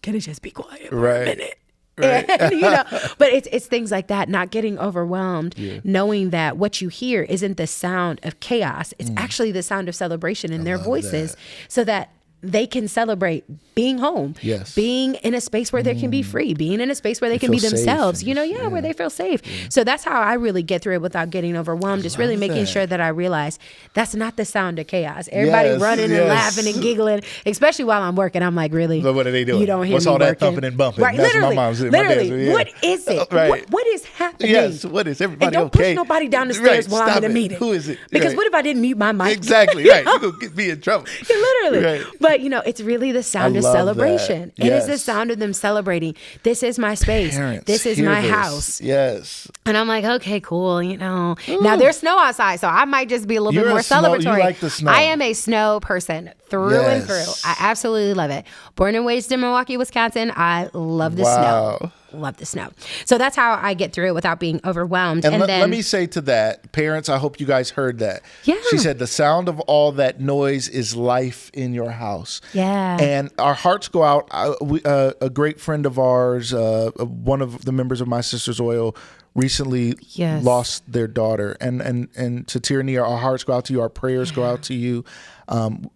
can it just be quiet for a minute? And, you know, but it's things like that, not getting overwhelmed, knowing that what you hear isn't the sound of chaos, it's actually the sound of celebration in their voices, so that they can celebrate being home, being in a space where they can be free, being in a space where they can be themselves, you know, where they feel safe. So that's how I really get through it without getting overwhelmed, just really making sure that I realize that's not the sound of chaos. Everybody running and laughing and giggling, especially while I'm working. I'm like, really? But what are they doing? You don't hear What's me all that working? thumping and bumping? Right, That's literally, what my mom's doing. literally. What is it? What is happening? Yes, what is everybody and don't okay? push nobody down the stairs while I'm in a meeting. Who is it? Because what if I didn't mute my mic? Exactly, right. You're going to get me in trouble. Literally. But, you know, it's really the sound of celebration. It is the sound of them celebrating. This is my space. Parents, this is my house. Yes. And I'm like, okay, cool. You know, now there's snow outside, so I might just be a little bit more celebratory. You like the snow. I am a snow person through and through. I absolutely love it. Born and raised in Milwaukee, Wisconsin. I love the snow. Love the snow. So that's how I get through it without being overwhelmed. And then, let me say to that, parents, I hope you guys heard that. Yeah. She said the sound of all that noise is life in your house. Yeah. And our hearts go out. A great friend of ours, one of the members of My Sister's Oil, recently lost their daughter. And to Tierney, our hearts go out to you. Our prayers go out to you.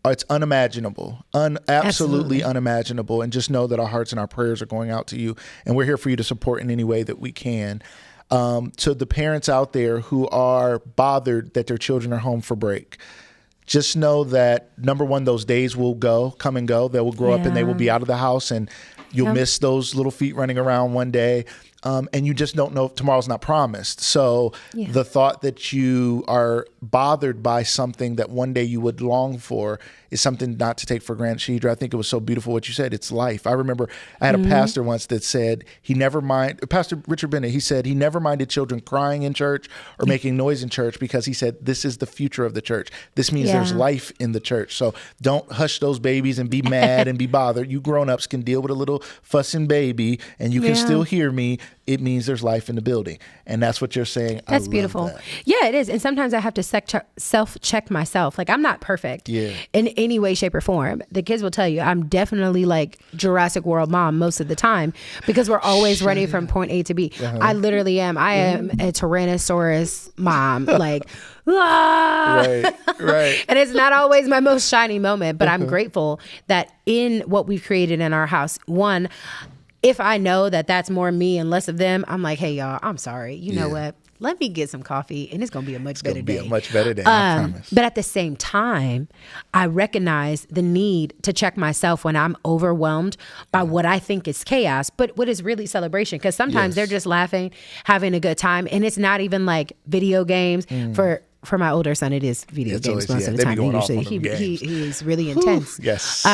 It's unimaginable, absolutely unimaginable. And just know that our hearts and our prayers are going out to you. And we're here for you to support in any way that we can. To the parents out there who are bothered that their children are home for break, just know that, number one, those days will come and go. They will grow up and they will be out of the house, and you'll miss those little feet running around one day. And you just don't know if tomorrow's not promised. So the thought that you are bothered by something that one day you would long for is something not to take for granted. Shaheedrah, I think it was so beautiful what you said. It's life. I remember I had a pastor once that said Pastor Richard Bennett, he said he never minded children crying in church or making noise in church, because he said this is the future of the church. This means there's life in the church. So don't hush those babies and be mad and be bothered. You grown-ups can deal with a little fussing baby, and you can still hear me. It means there's life in the building. And that's what you're saying. That's beautiful. That. Yeah, it is. And sometimes I have to self-check myself. Like, I'm not perfect in any way, shape, or form. The kids will tell you I'm definitely like Jurassic World mom most of the time, because we're always running from point A to B. I literally am. I am a Tyrannosaurus mom. Like, right. And it's not always my most shiny moment, but I'm grateful that in what we've created in our house, one, if I know that that's more me and less of them, I'm like, hey, y'all, I'm sorry. You know what? Let me get some coffee, and it's going to be a much better day. It's going to be a much better day, I promise. But at the same time, I recognize the need to check myself when I'm overwhelmed by what I think is chaos, but what is really celebration. Because sometimes they're just laughing, having a good time, and it's not even like video games. For my older son, it is video games most of the time. He's really intense.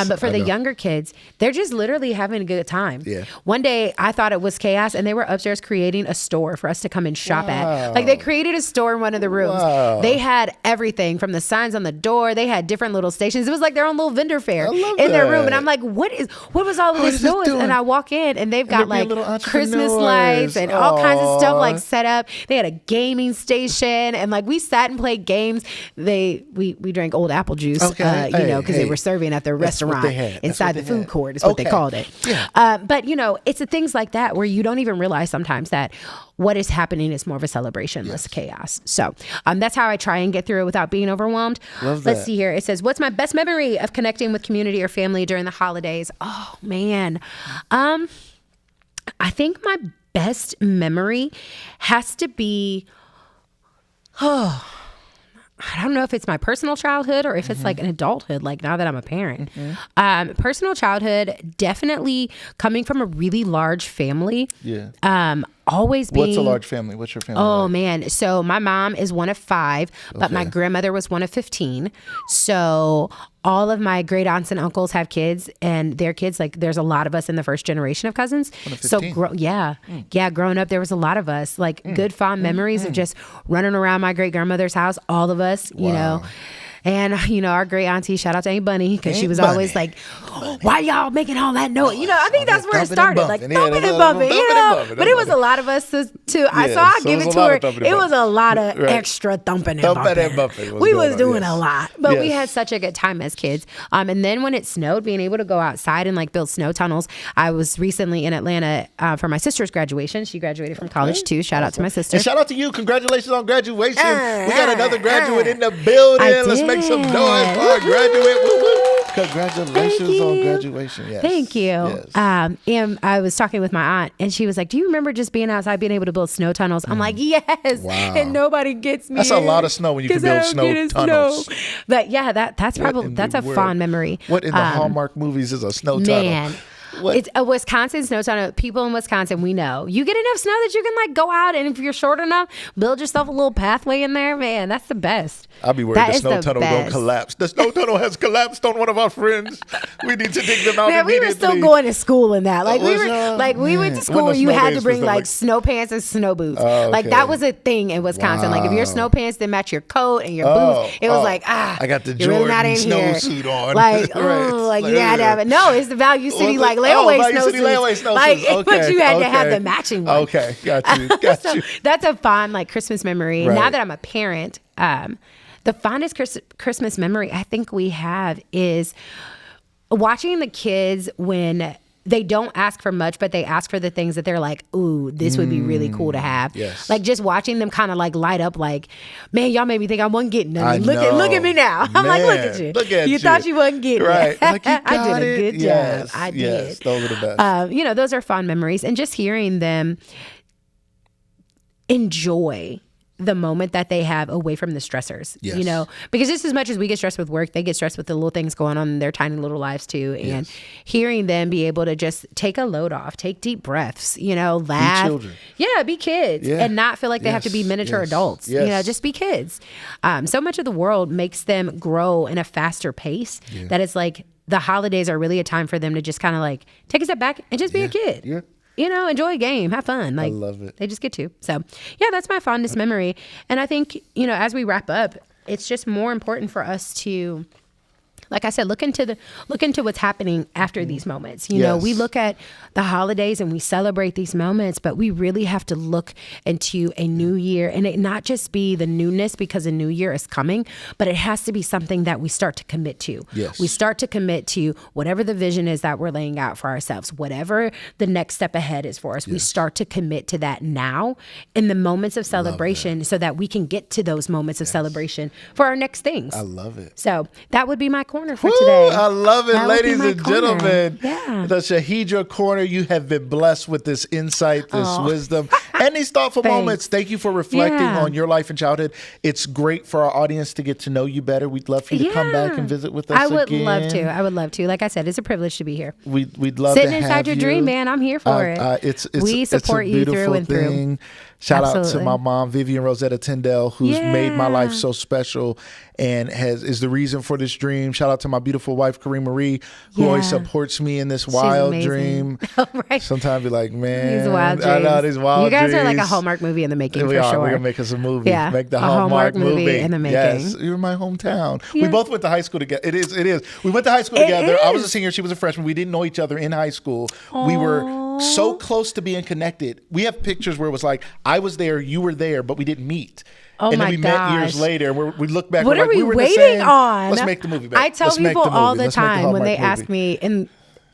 But for the younger kids, they're just literally having a good time. One day, I thought it was chaos, and they were upstairs creating a store for us to come and shop at. Like, they created a store in one of the rooms. They had everything from the signs on the door. They had different little stations. It was like their own little vendor fair in their room. And I'm like, what was all of this noise? And I walk in, and they've got like Christmas lights and all kinds of stuff like set up. They had a gaming station, and like we sat and played games. We drank old apple juice, because they were serving at their restaurant inside the food court is what they called it. But it's the things like that where you don't even realize sometimes that what is happening is more of a celebration, less chaos. So that's how I try and get through it without being overwhelmed. Let's see here. It says, what's my best memory of connecting with community or family during the holidays? Oh man. I think my best memory has to be, I don't know if it's my personal childhood or if it's like an adulthood, like now that I'm a parent. Personal childhood, definitely coming from a really large family. Always being... What's a large family? What's your family like? Man. So my mom is one of 5, but my grandmother was one of 15. So all of my great aunts and uncles have kids, and their kids, like there's a lot of us in the first generation of cousins. So growing up, there was a lot of us, like good fond memories of just running around my great grandmother's house, all of us, you know. And, our great auntie, shout out to Aunt Bunny, because she was always like, why y'all making all that noise? I think that's where it started. Like, thumping and bumping, But it was a lot of us, too. So I'll give it to her. It was a lot of extra thumping and bumping. We was doing a lot. But we had such a good time as kids. And then when it snowed, being able to go outside and, like, build snow tunnels. I was recently in Atlanta for my sister's graduation. She graduated from college, too. Shout out to my sister. And shout out to you. Congratulations on graduation. We got another graduate in the building. Let's make some noise for our graduate. Woo-woo. Congratulations on graduation. Yes. Thank you. Yes. And I was talking with my aunt, and she was like, do you remember just being outside, being able to build snow tunnels? I'm like, yes. Wow. And nobody gets me. That's a lot of snow when you can build snow tunnels. But yeah, that's a fond memory. What in the Hallmark movies is a snow tunnel? Man. It's a Wisconsin snow tunnel. People in Wisconsin, we know. You get enough snow that you can like go out, and if you're short enough, build yourself a little pathway in there. Man, that's the best. I'll be worried the snow tunnel don't collapse. The snow tunnel has collapsed on one of our friends. We need to dig them out immediately. We were still going to school in that. Like we went to school. You had to bring like snow pants and snow boots. Like that was a thing in Wisconsin. Like if your snow pants didn't match your coat and your boots, it was like I got the Jordan snow suit on. Like you had to have it. No, it's the Value City like layaway snowsuits. Like, but you had to have the matching one. Okay, got you. That's a fun like Christmas memory. Right. Now that I'm a parent, the fondest Christmas memory I think we have is watching the kids when they don't ask for much, but they ask for the things that they're like, ooh, this would be really cool to have. Yes. Like just watching them kind of like light up like, man, y'all made me think I wasn't getting nothing. Look at me now. I'm like, look at you. You thought you wasn't getting it. Like, you got I did a good job. I did. Yes, those are the best. Those are fond memories. And just hearing them enjoy the moment that they have away from the stressors, because just as much as we get stressed with work, they get stressed with the little things going on in their tiny little lives too. And hearing them be able to just take a load off, take deep breaths, laugh. Be children. Yeah, be kids and not feel like they have to be miniature adults, just be kids. So much of the world makes them grow in a faster pace that it's like the holidays are really a time for them to just kind of like take a step back and just be a kid. Yeah. Enjoy a game, have fun. Like, I love it. They just get to. So, yeah, that's my fondest memory. And I think, as we wrap up, it's just more important for us to, like I said, look into what's happening after these moments. We look at the holidays and we celebrate these moments, but we really have to look into a new year, and it not just be the newness because a new year is coming, but it has to be something that we start to commit to. Yes. We start to commit to whatever the vision is that we're laying out for ourselves, whatever the next step ahead is for us. We start to commit to that now in the moments of celebration so that we can get to those moments of celebration for our next things. I love it. So that would be my corner for today. I love it, that ladies and gentlemen. Yeah. The Shaheedrah Corner, you have been blessed with this insight, this wisdom, and these thoughtful moments. Thank you for reflecting on your life and childhood. It's great for our audience to get to know you better. We'd love for you to come back and visit with us I would again. love to. Like I said, it's a privilege to be here. We'd love Sitting to have inside your dream, man. I'm here for it. We support you through and through. Shout out to my mom, Vivian Rosetta Tyndale, who's made my life so special and is the reason for this dream. Shout out to my beautiful wife, Kareem Marie, who always supports me in this wild dream. Right. Sometimes be like, man, these wild dreams. I know these wild dreams. You guys are like a Hallmark movie in the making for sure. We're going to make us a movie. Yeah. Make the Hallmark movie in the making. Yes, you're my hometown. Yeah. We both went to high school together. It is. We went to high school together. I was a senior. She was a freshman. We didn't know each other in high school. Aww. We were so close to being connected. We have pictures where it was like, I was there, you were there, but we didn't meet. Oh and my then we met years later. We look back. What we're are like, we were waiting on? Let's make the movie back. I tell people all the time when they ask me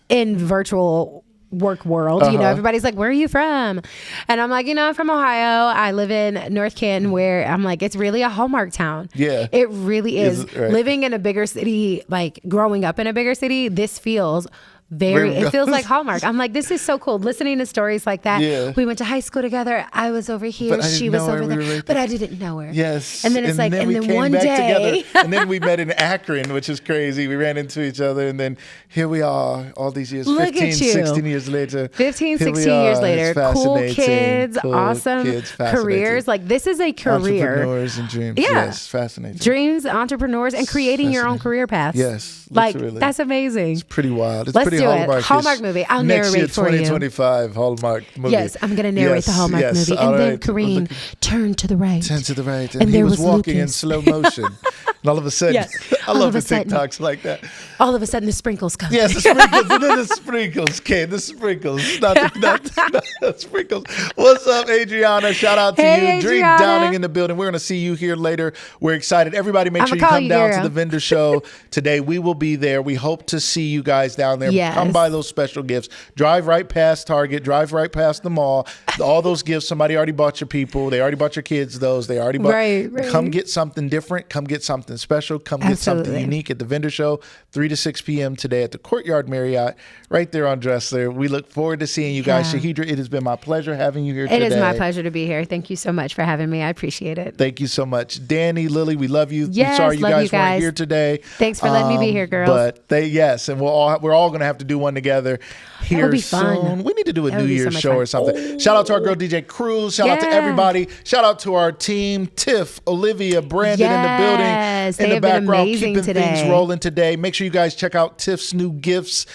in virtual work world, everybody's like, where are you from? And I'm like, I'm from Ohio. I live in North Canton, where I'm like, it's really a Hallmark town. Yeah. It really is. Right. Living in a bigger city, like growing up in a bigger city, this feels it feels like Hallmark. I'm like, this is so cool. Listening to stories like that. Yeah. We went to high school together. I was over here. She was over there. But I didn't know her. Yes. And then it's and then one day. And then we met in Akron, which is crazy. We ran into each other. And then here we are all these years, 16 years later. 15, 16 years later. Cool kids, awesome careers. Like, this is a career. Entrepreneurs and dreams. Yeah. Yes, fascinating. Dreams, entrepreneurs, and creating your own career paths. Yes. Like, that's amazing. It's pretty wild. It's Let's pretty do it. Hallmark movie. I'll narrate year, for you. 2025 Hallmark movie. Yes, I'm going to narrate the Hallmark movie. And then Kareem, turn to the right. Turn to the right. And he was walking in slow motion. And all of a sudden, I love the TikToks like that. All of a sudden, the sprinkles come. Yes, the sprinkles. And then the sprinkles came. The sprinkles. Not the sprinkles. What's up, Adriana? Shout out to you. Drink Downing in the building. We're going to see you here later. We're excited. Everybody, make sure you come down to the vendor show today. We will be there. We hope to see you guys down there. Yes. Come buy those special gifts. Drive right past Target. Drive right past the mall. All those gifts, somebody already bought your people. They already bought your kids those. They already bought. Right. Come get something different. Come get something special. Come get something unique at the vendor show, 3 to 6 p.m. today at the Courtyard Marriott, right there on Dressler. We look forward to seeing you guys. Shaheedrah, it has been my pleasure having you here today. It is my pleasure to be here. Thank you so much for having me. I appreciate it. Thank you so much. Danny, Lily, we love you. Yes, we're sorry you guys weren't here today. Thanks for letting me be here, girls. But and we're all going to have to do one together here soon. Fun. We need to do a New Year's show or something. Oh. Shout out to our girl DJ Cruz. Shout out to everybody. Shout out to our team, Tiff, Olivia, Brandon in the building, in the background, keeping things rolling today. Make sure you guys check out Tiff's new gifts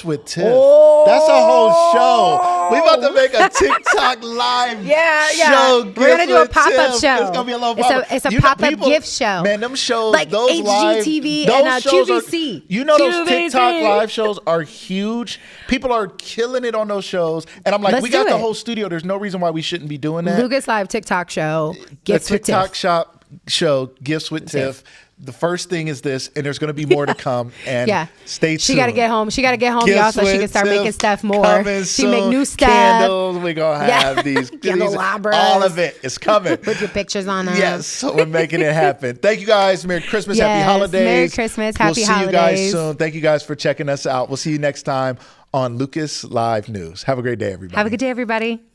with Tiff. Oh. That's a whole show. We about to make a TikTok live show. We're gonna do a pop-up show. It's gonna be a little pop-up. It's a pop-up gift show. Man, them shows, like those HGTV live, and QVC. Those TikTok live shows are huge. People are killing it on those shows, and I'm like, we got the whole studio. There's no reason why we shouldn't be doing that. Lucas Live TikTok show. The TikTok shop. show, Gifts with Tiff. The first thing is this, and there's going to be more to come. And stay tuned. She got to get home. She got to get home, y'all, so she can start making stuff more. She make new stuff. Candles. We're going to have these. Candelabras. All of it is coming. With your pictures on them. Yes, so we're making it happen. Thank you guys. Merry Christmas. Happy holidays. Merry Christmas. Happy holidays. We'll see you guys soon. Thank you guys for checking us out. We'll see you next time on Lucas Live News. Have a great day, everybody. Have a good day, everybody.